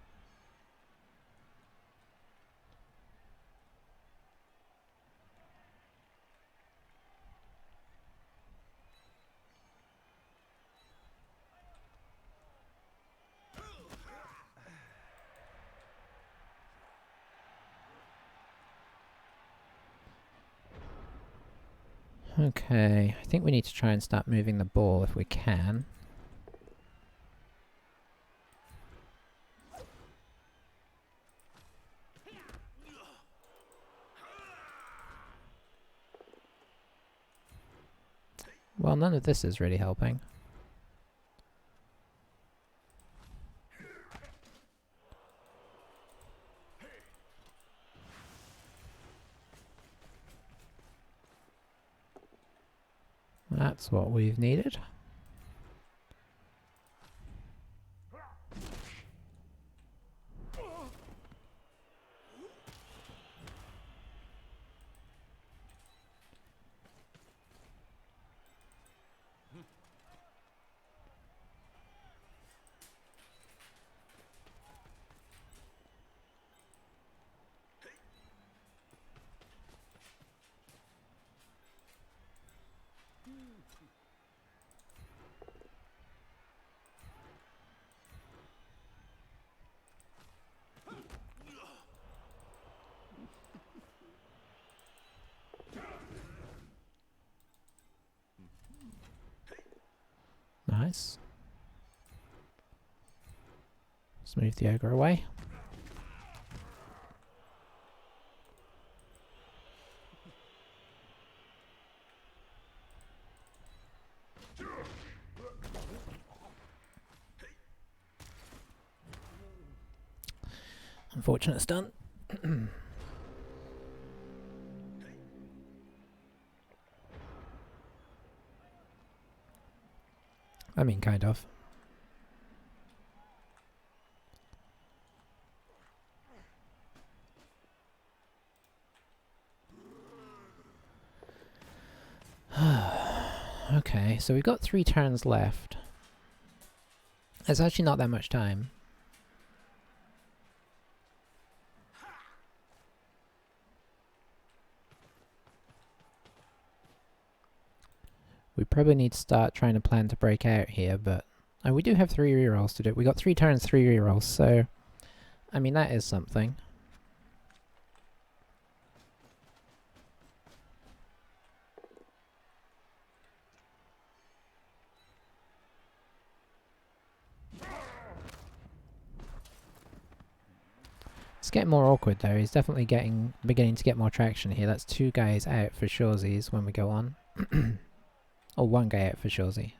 Okay, I think we need to try and start moving the ball if we can. Well, none of this is really helping. That's what we've needed. Nice. Let's move the ogre away. Unfortunate stunt. I mean, kind of. Okay, so we've got 3 turns left. It's actually not that much time. Probably need to start trying to plan to break out here, but... Oh, we do have 3 rerolls to do. We got 3 turns, 3 rerolls, so... I mean, that is something. It's getting more awkward though. He's definitely beginning to get more traction here. That's 2 guys out for Shawsies when we go on. Or 1 guy out for Shawsy.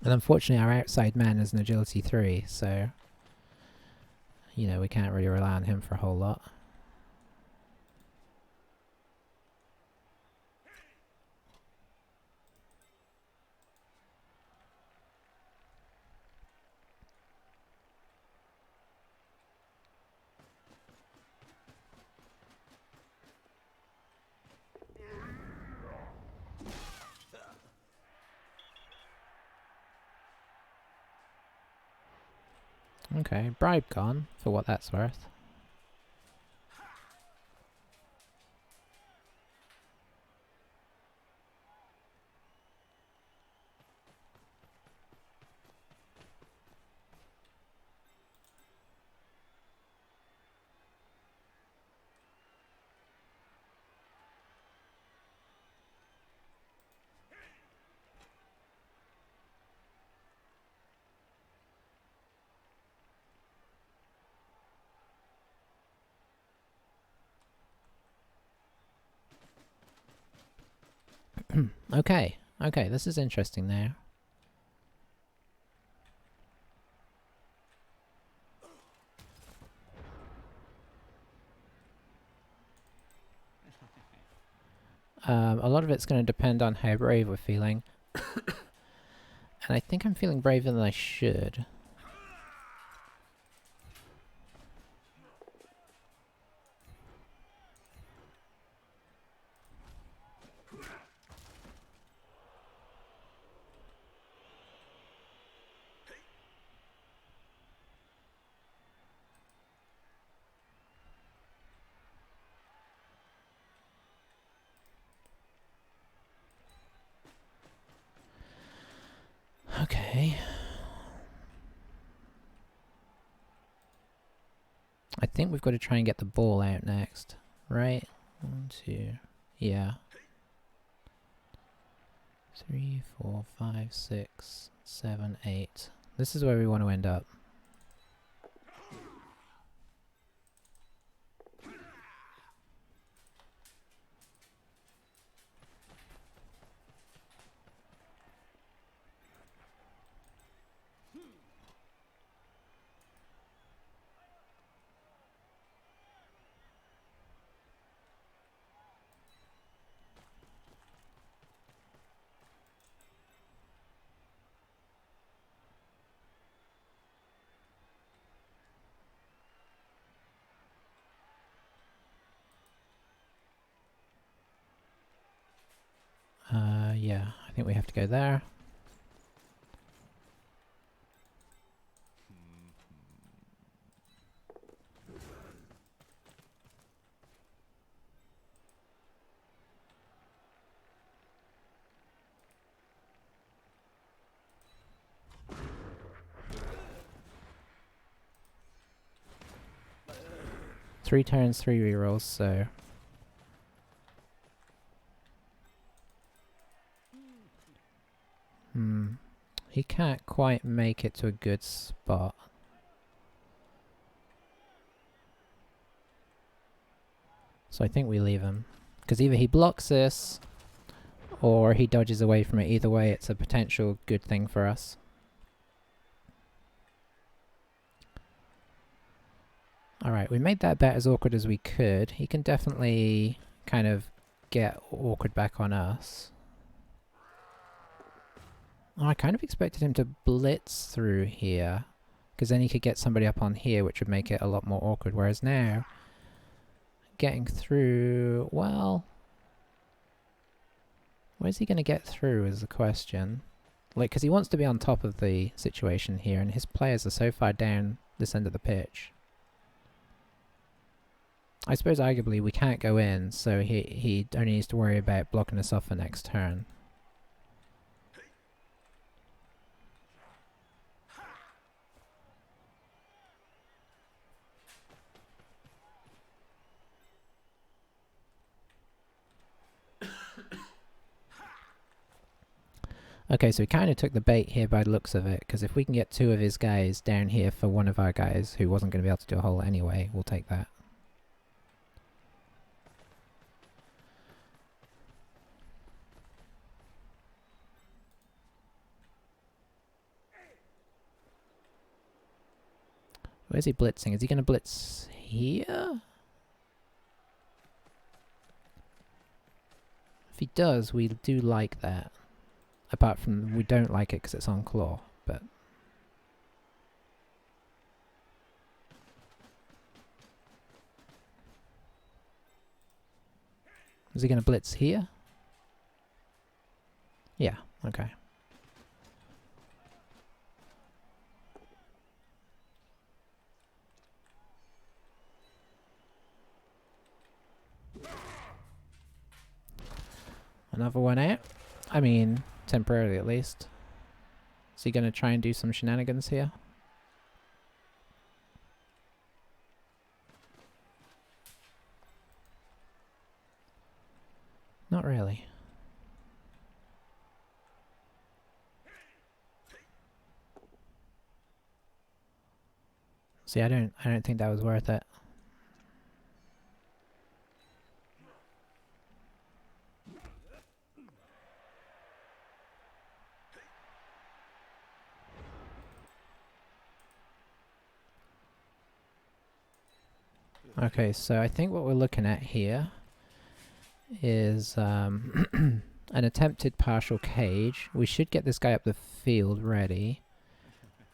And unfortunately our outside man is an agility 3, so... You know, we can't really rely on him for a whole lot. Okay, bribe gone, for what that's worth. Okay, okay, this is interesting now. A lot of it's going to depend on how brave we're feeling. And I think I'm feeling braver than I should. Okay. I think we've got to try and get the ball out next. Right? 1, 2... Yeah. 3, 4, 5, 6, 7, 8. This is where we want to end up. Yeah, I think we have to go there. Three turns, 3 rerolls, so... He can't quite make it to a good spot. So I think we leave him. Because either he blocks this, or he dodges away from it. Either way, it's a potential good thing for us. Alright, we made that bet as awkward as we could. He can definitely kind of get awkward back on us. Oh, I kind of expected him to blitz through here, because then he could get somebody up on here, which would make it a lot more awkward. Whereas now, getting through, well... Where's he going to get through is the question. Like, because he wants to be on top of the situation here, and his players are so far down this end of the pitch. I suppose arguably we can't go in, so he only needs to worry about blocking us off for next turn. Okay, so he kind of took the bait here by the looks of it, because if we can get two of his guys down here for one of our guys who wasn't going to be able to do a hole anyway, we'll take that. Where's he blitzing? Is he going to blitz here? If he does, we do like that. Apart from we don't like it because it's on claw, but... Is he going to blitz here? Yeah, okay. Another one out. I mean, temporarily at least. Is he going to try and do some shenanigans here? Not really. See, I don't think that was worth it. Okay, so I think what we're looking at here is an attempted partial cage. We should get this guy up the field ready.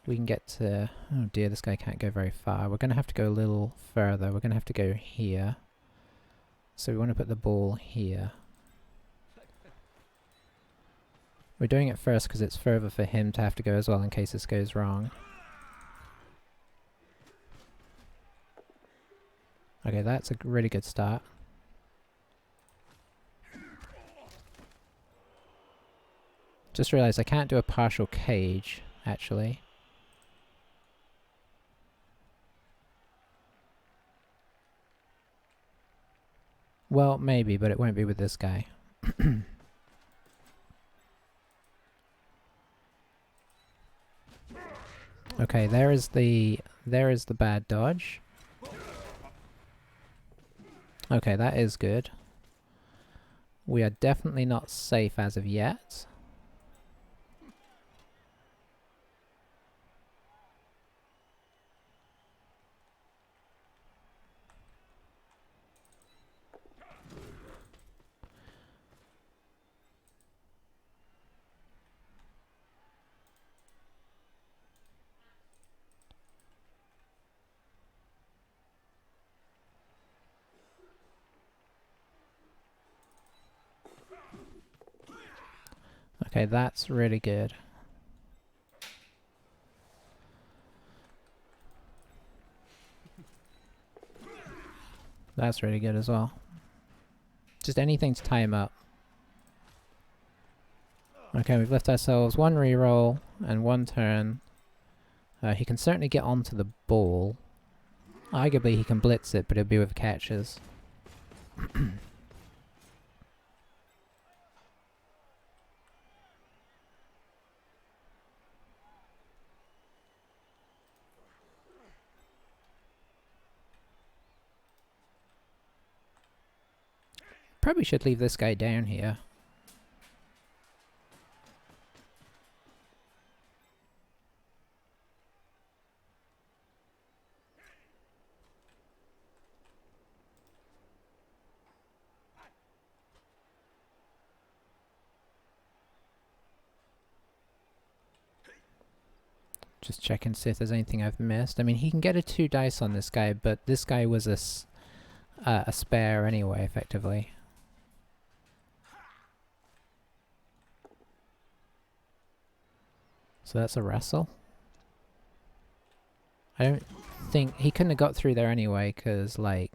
We can get to... Oh dear, this guy can't go very far. We're going to have to go a little further. We're going to have to go here. So we want to put the ball here. We're doing it first because it's further for him to have to go as well in case this goes wrong. Okay, that's a really good start. Just realized I can't do a partial cage, actually. Well, maybe, but it won't be with this guy. Okay, there is the bad dodge. Okay, that is good. We are definitely not safe as of yet. Okay, that's really good. That's really good as well. Just anything to tie him up. Okay, we've left ourselves one reroll and one turn. He can certainly get onto the ball. Arguably he can blitz it, but it'll be with catches. Probably should leave this guy down here. Just check and see if there's anything I've missed. I mean, he can get a 2 dice on this guy, but this guy was a spare anyway, effectively. So that's a wrestle. I don't think he couldn't have got through there anyway, because like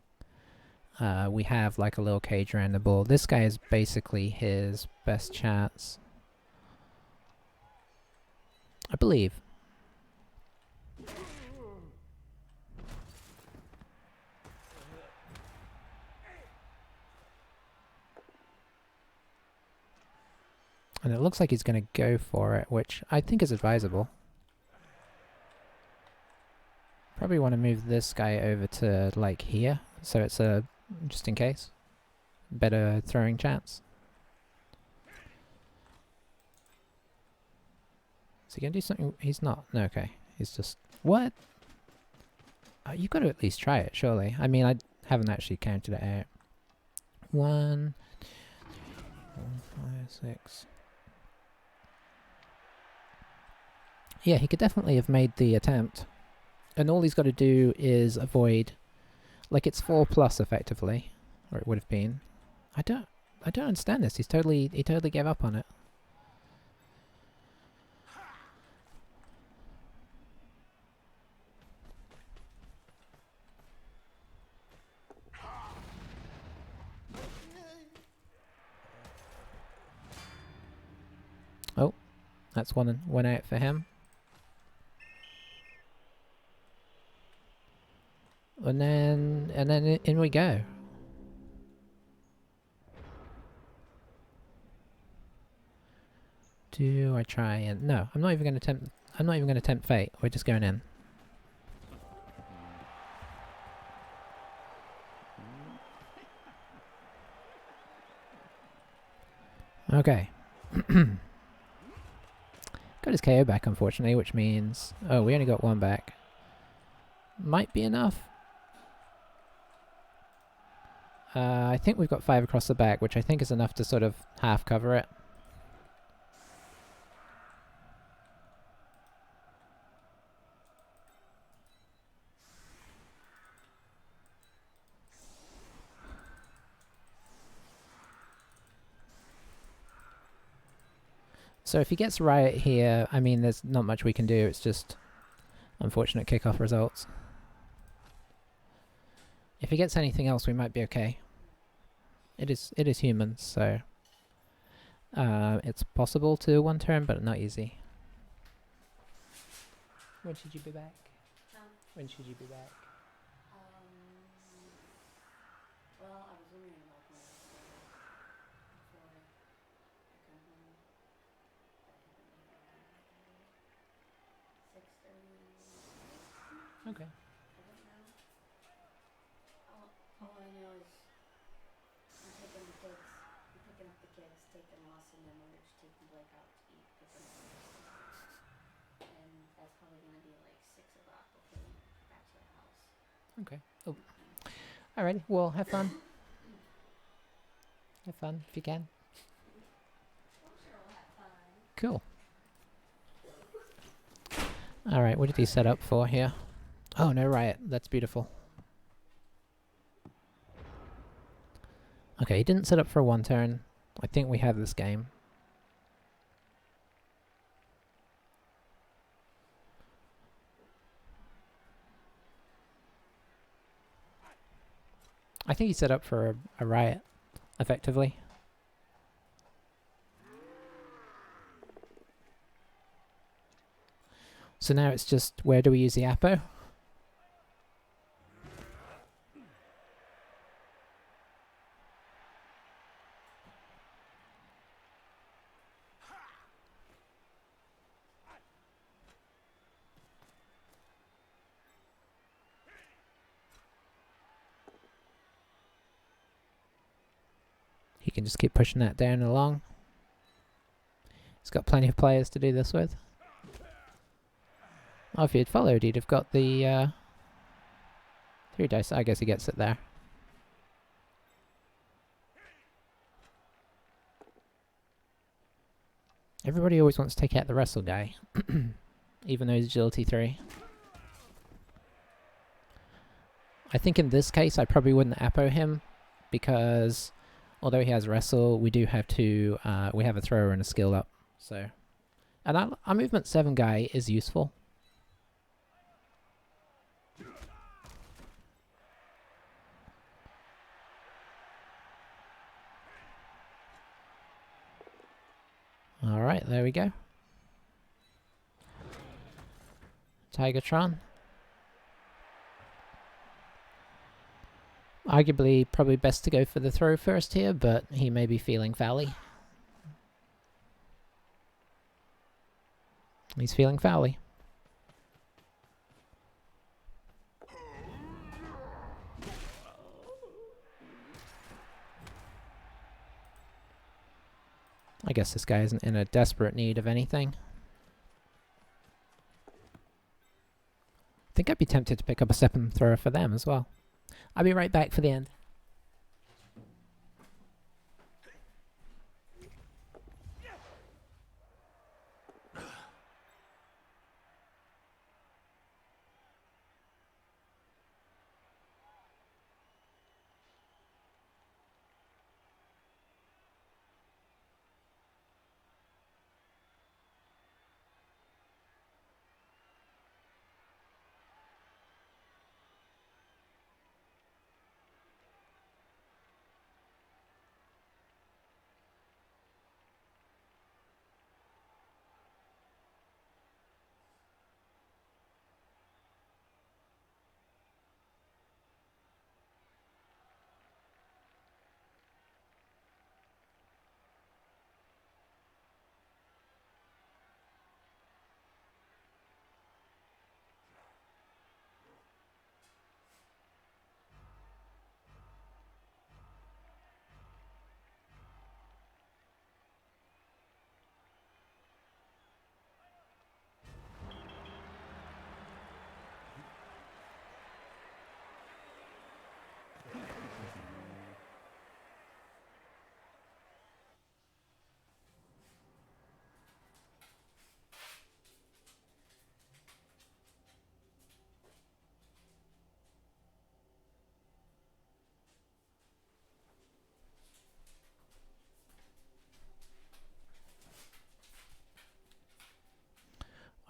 we have like a little cage around the ball. This guy is basically his best chance, I believe. And it looks like he's going to go for it, which I think is advisable. Probably want to move this guy over to like here, so it's a, just in case, better throwing chance. Is he going to do something? He's not. No, okay. He's just... What? You've got to at least try it, surely. I mean, I haven't actually counted it out. 1, 4, 5, 6... Yeah, he could definitely have made the attempt. And all he's got to do is avoid... Like, it's 4+ effectively. Or it would have been. I don't understand this. He totally gave up on it. Oh, that's one out for him. And then in we go. Do I try and... No, I'm not even going to attempt fate. We're just going in. Okay. Got his KO back, unfortunately, which means... Oh, we only got one back. Might be enough. I think we've got 5 across the back, which I think is enough to sort of half cover it. So if he gets Riot here, I mean, there's not much we can do. It's just unfortunate kickoff results. If he gets anything else, we might be okay. It is humans, so it's possible to one turn, but not easy. When should you be back? When should you be back? Well, I was wondering about my before I come home. 6:30. Okay. I don't know. All I know is I'm picking the kids. I'm picking up the kids, taking Ross and then we're just taking Blake out to eat. Picking up and that's probably gonna be like 6 o'clock before we get back to the house. Okay. Oh. Alrighty. Well, have fun. Have fun if you can. Sure, we'll have fun. Cool. Alright, what did he set up for here? Oh, no Riot. That's beautiful. Okay, he didn't set up for one turn. I think we have this game. I think he set up for a Riot, effectively. So now it's just, where do we use the Apo? He can just keep pushing that down along. He's got plenty of players to do this with. Oh, if he had followed, he'd have got the 3 dice. I guess he gets it there. Everybody always wants to take out the wrestle guy, even though he's agility 3. I think in this case, I probably wouldn't Apo him, because although he has wrestle, we do have to, we have a thrower and a skill up, so. And our movement 7 guy is useful. Alright, there we go. Tigertron. Arguably, probably best to go for the throw first here, but he may be feeling foully. He's feeling foully. I guess this guy isn't in a desperate need of anything. I think I'd be tempted to pick up a 7 thrower for them as well. I'll be right back for the end.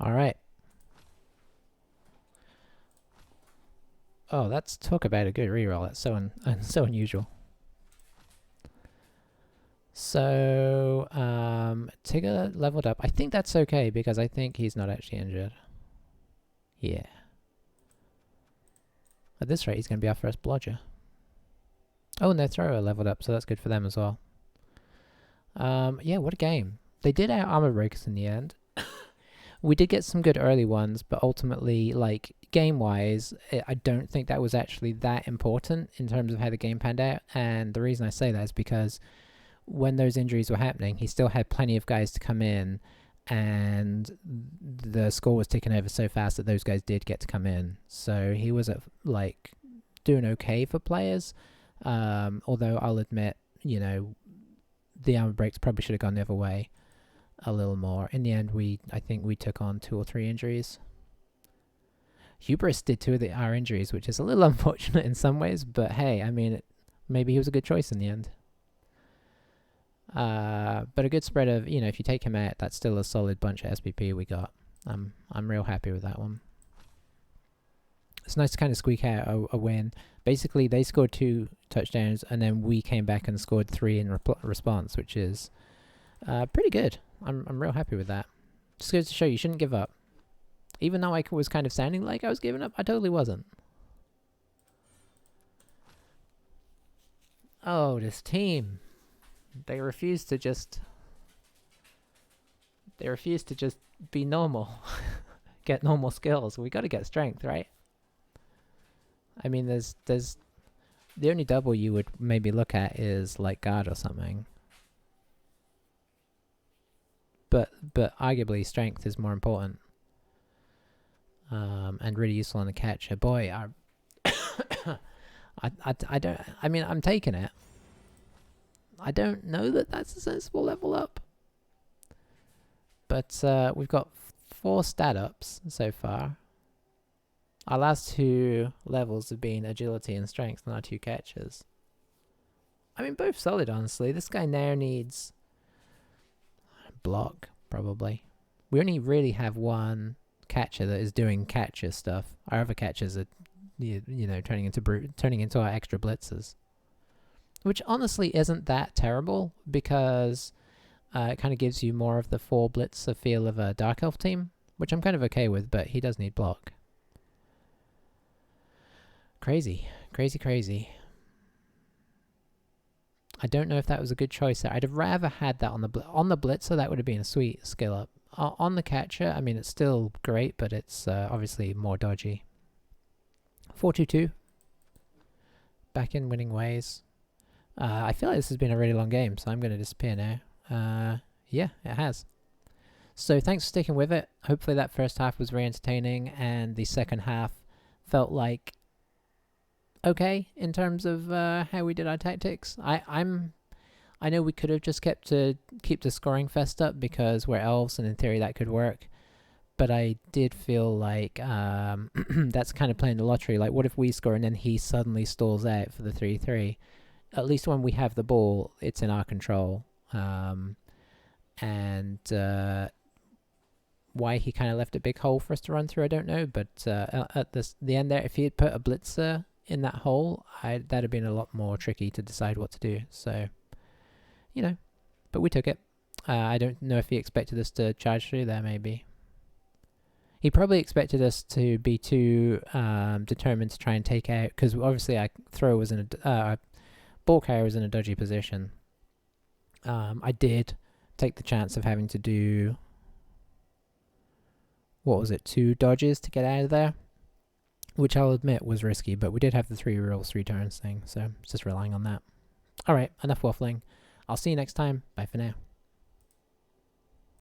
Alright. Oh, let's talk about a good reroll. That's so unusual. So, Tigger leveled up. I think that's okay because I think he's not actually injured. Yeah. At this rate, he's going to be our first blodger. Oh, and their thrower leveled up, so that's good for them as well. Yeah, what a game. They did out armor breakers in the end. We did get some good early ones, but ultimately, like, game-wise, I don't think that was actually that important in terms of how the game panned out. And the reason I say that is because when those injuries were happening, he still had plenty of guys to come in, and the score was ticking over so fast that those guys did get to come in. So he was, like, doing okay for players. Although I'll admit, you know, the armor breaks probably should have gone the other way a little more. In the end, I think we took on 2 or 3 injuries. Hubris did 2 of our injuries, which is a little unfortunate in some ways, but hey, I mean, maybe he was a good choice in the end. But a good spread of, you know, if you take him out, that's still a solid bunch of SPP we got. I'm real happy with that one. It's nice to kind of squeak out a win. Basically, they scored 2 touchdowns, and then we came back and scored 3 in response, which is pretty good. I'm real happy with that. Just goes to show you shouldn't give up. Even though I was kind of sounding like I was giving up, I totally wasn't. Oh, this team. They refuse to just be normal. Get normal skills. We got to get strength, right? I mean, there's the only double you would maybe look at is like guard or something. But arguably strength is more important. And really useful on the catcher. Boy, I don't. I mean, I'm taking it. I don't know that that's a sensible level up. But we've got 4 stat ups so far. Our last 2 levels have been agility and strength, and our 2 catches. I mean, both solid, honestly. This guy now needs block, probably. We only really have one catcher that is doing catcher stuff. Our other catchers are, turning into our extra blitzers, which honestly isn't that terrible because it kind of gives you more of the four blitzer feel of a Dark Elf team, which I'm kind of okay with, but he does need block. Crazy, crazy, crazy. I don't know if that was a good choice there. I'd have rather had that on the blitzer. That would have been a sweet skill up. On the catcher, I mean, it's still great, but it's obviously more dodgy. 4-2-2. Back in winning ways. I feel like this has been a really long game, so I'm going to disappear now. Yeah, it has. So thanks for sticking with it. Hopefully that first half was very entertaining, and the second half felt like okay in terms of how we did our tactics. I know we could have just keep the scoring fest up because we're elves and in theory that could work, but I did feel like that's kind of playing the lottery. Like, what if we score and then he suddenly stalls out for the 3-3? At least when we have the ball, it's in our control. And why he kind of left a big hole for us to run through, I don't know. But at the end there, if he had put a blitzer in that hole, that'd have been a lot more tricky to decide what to do. So, but we took it. I don't know if he expected us to charge through there, maybe. He probably expected us to be too determined to try and take out, because obviously our throw was in ball carrier was in a dodgy position. I did take the chance of having to do, what was it, 2 dodges to get out of there, which I'll admit was risky, but we did have the 3 rolls, 3 turns thing, so just relying on that. Alright, enough waffling. I'll see you next time. Bye for now.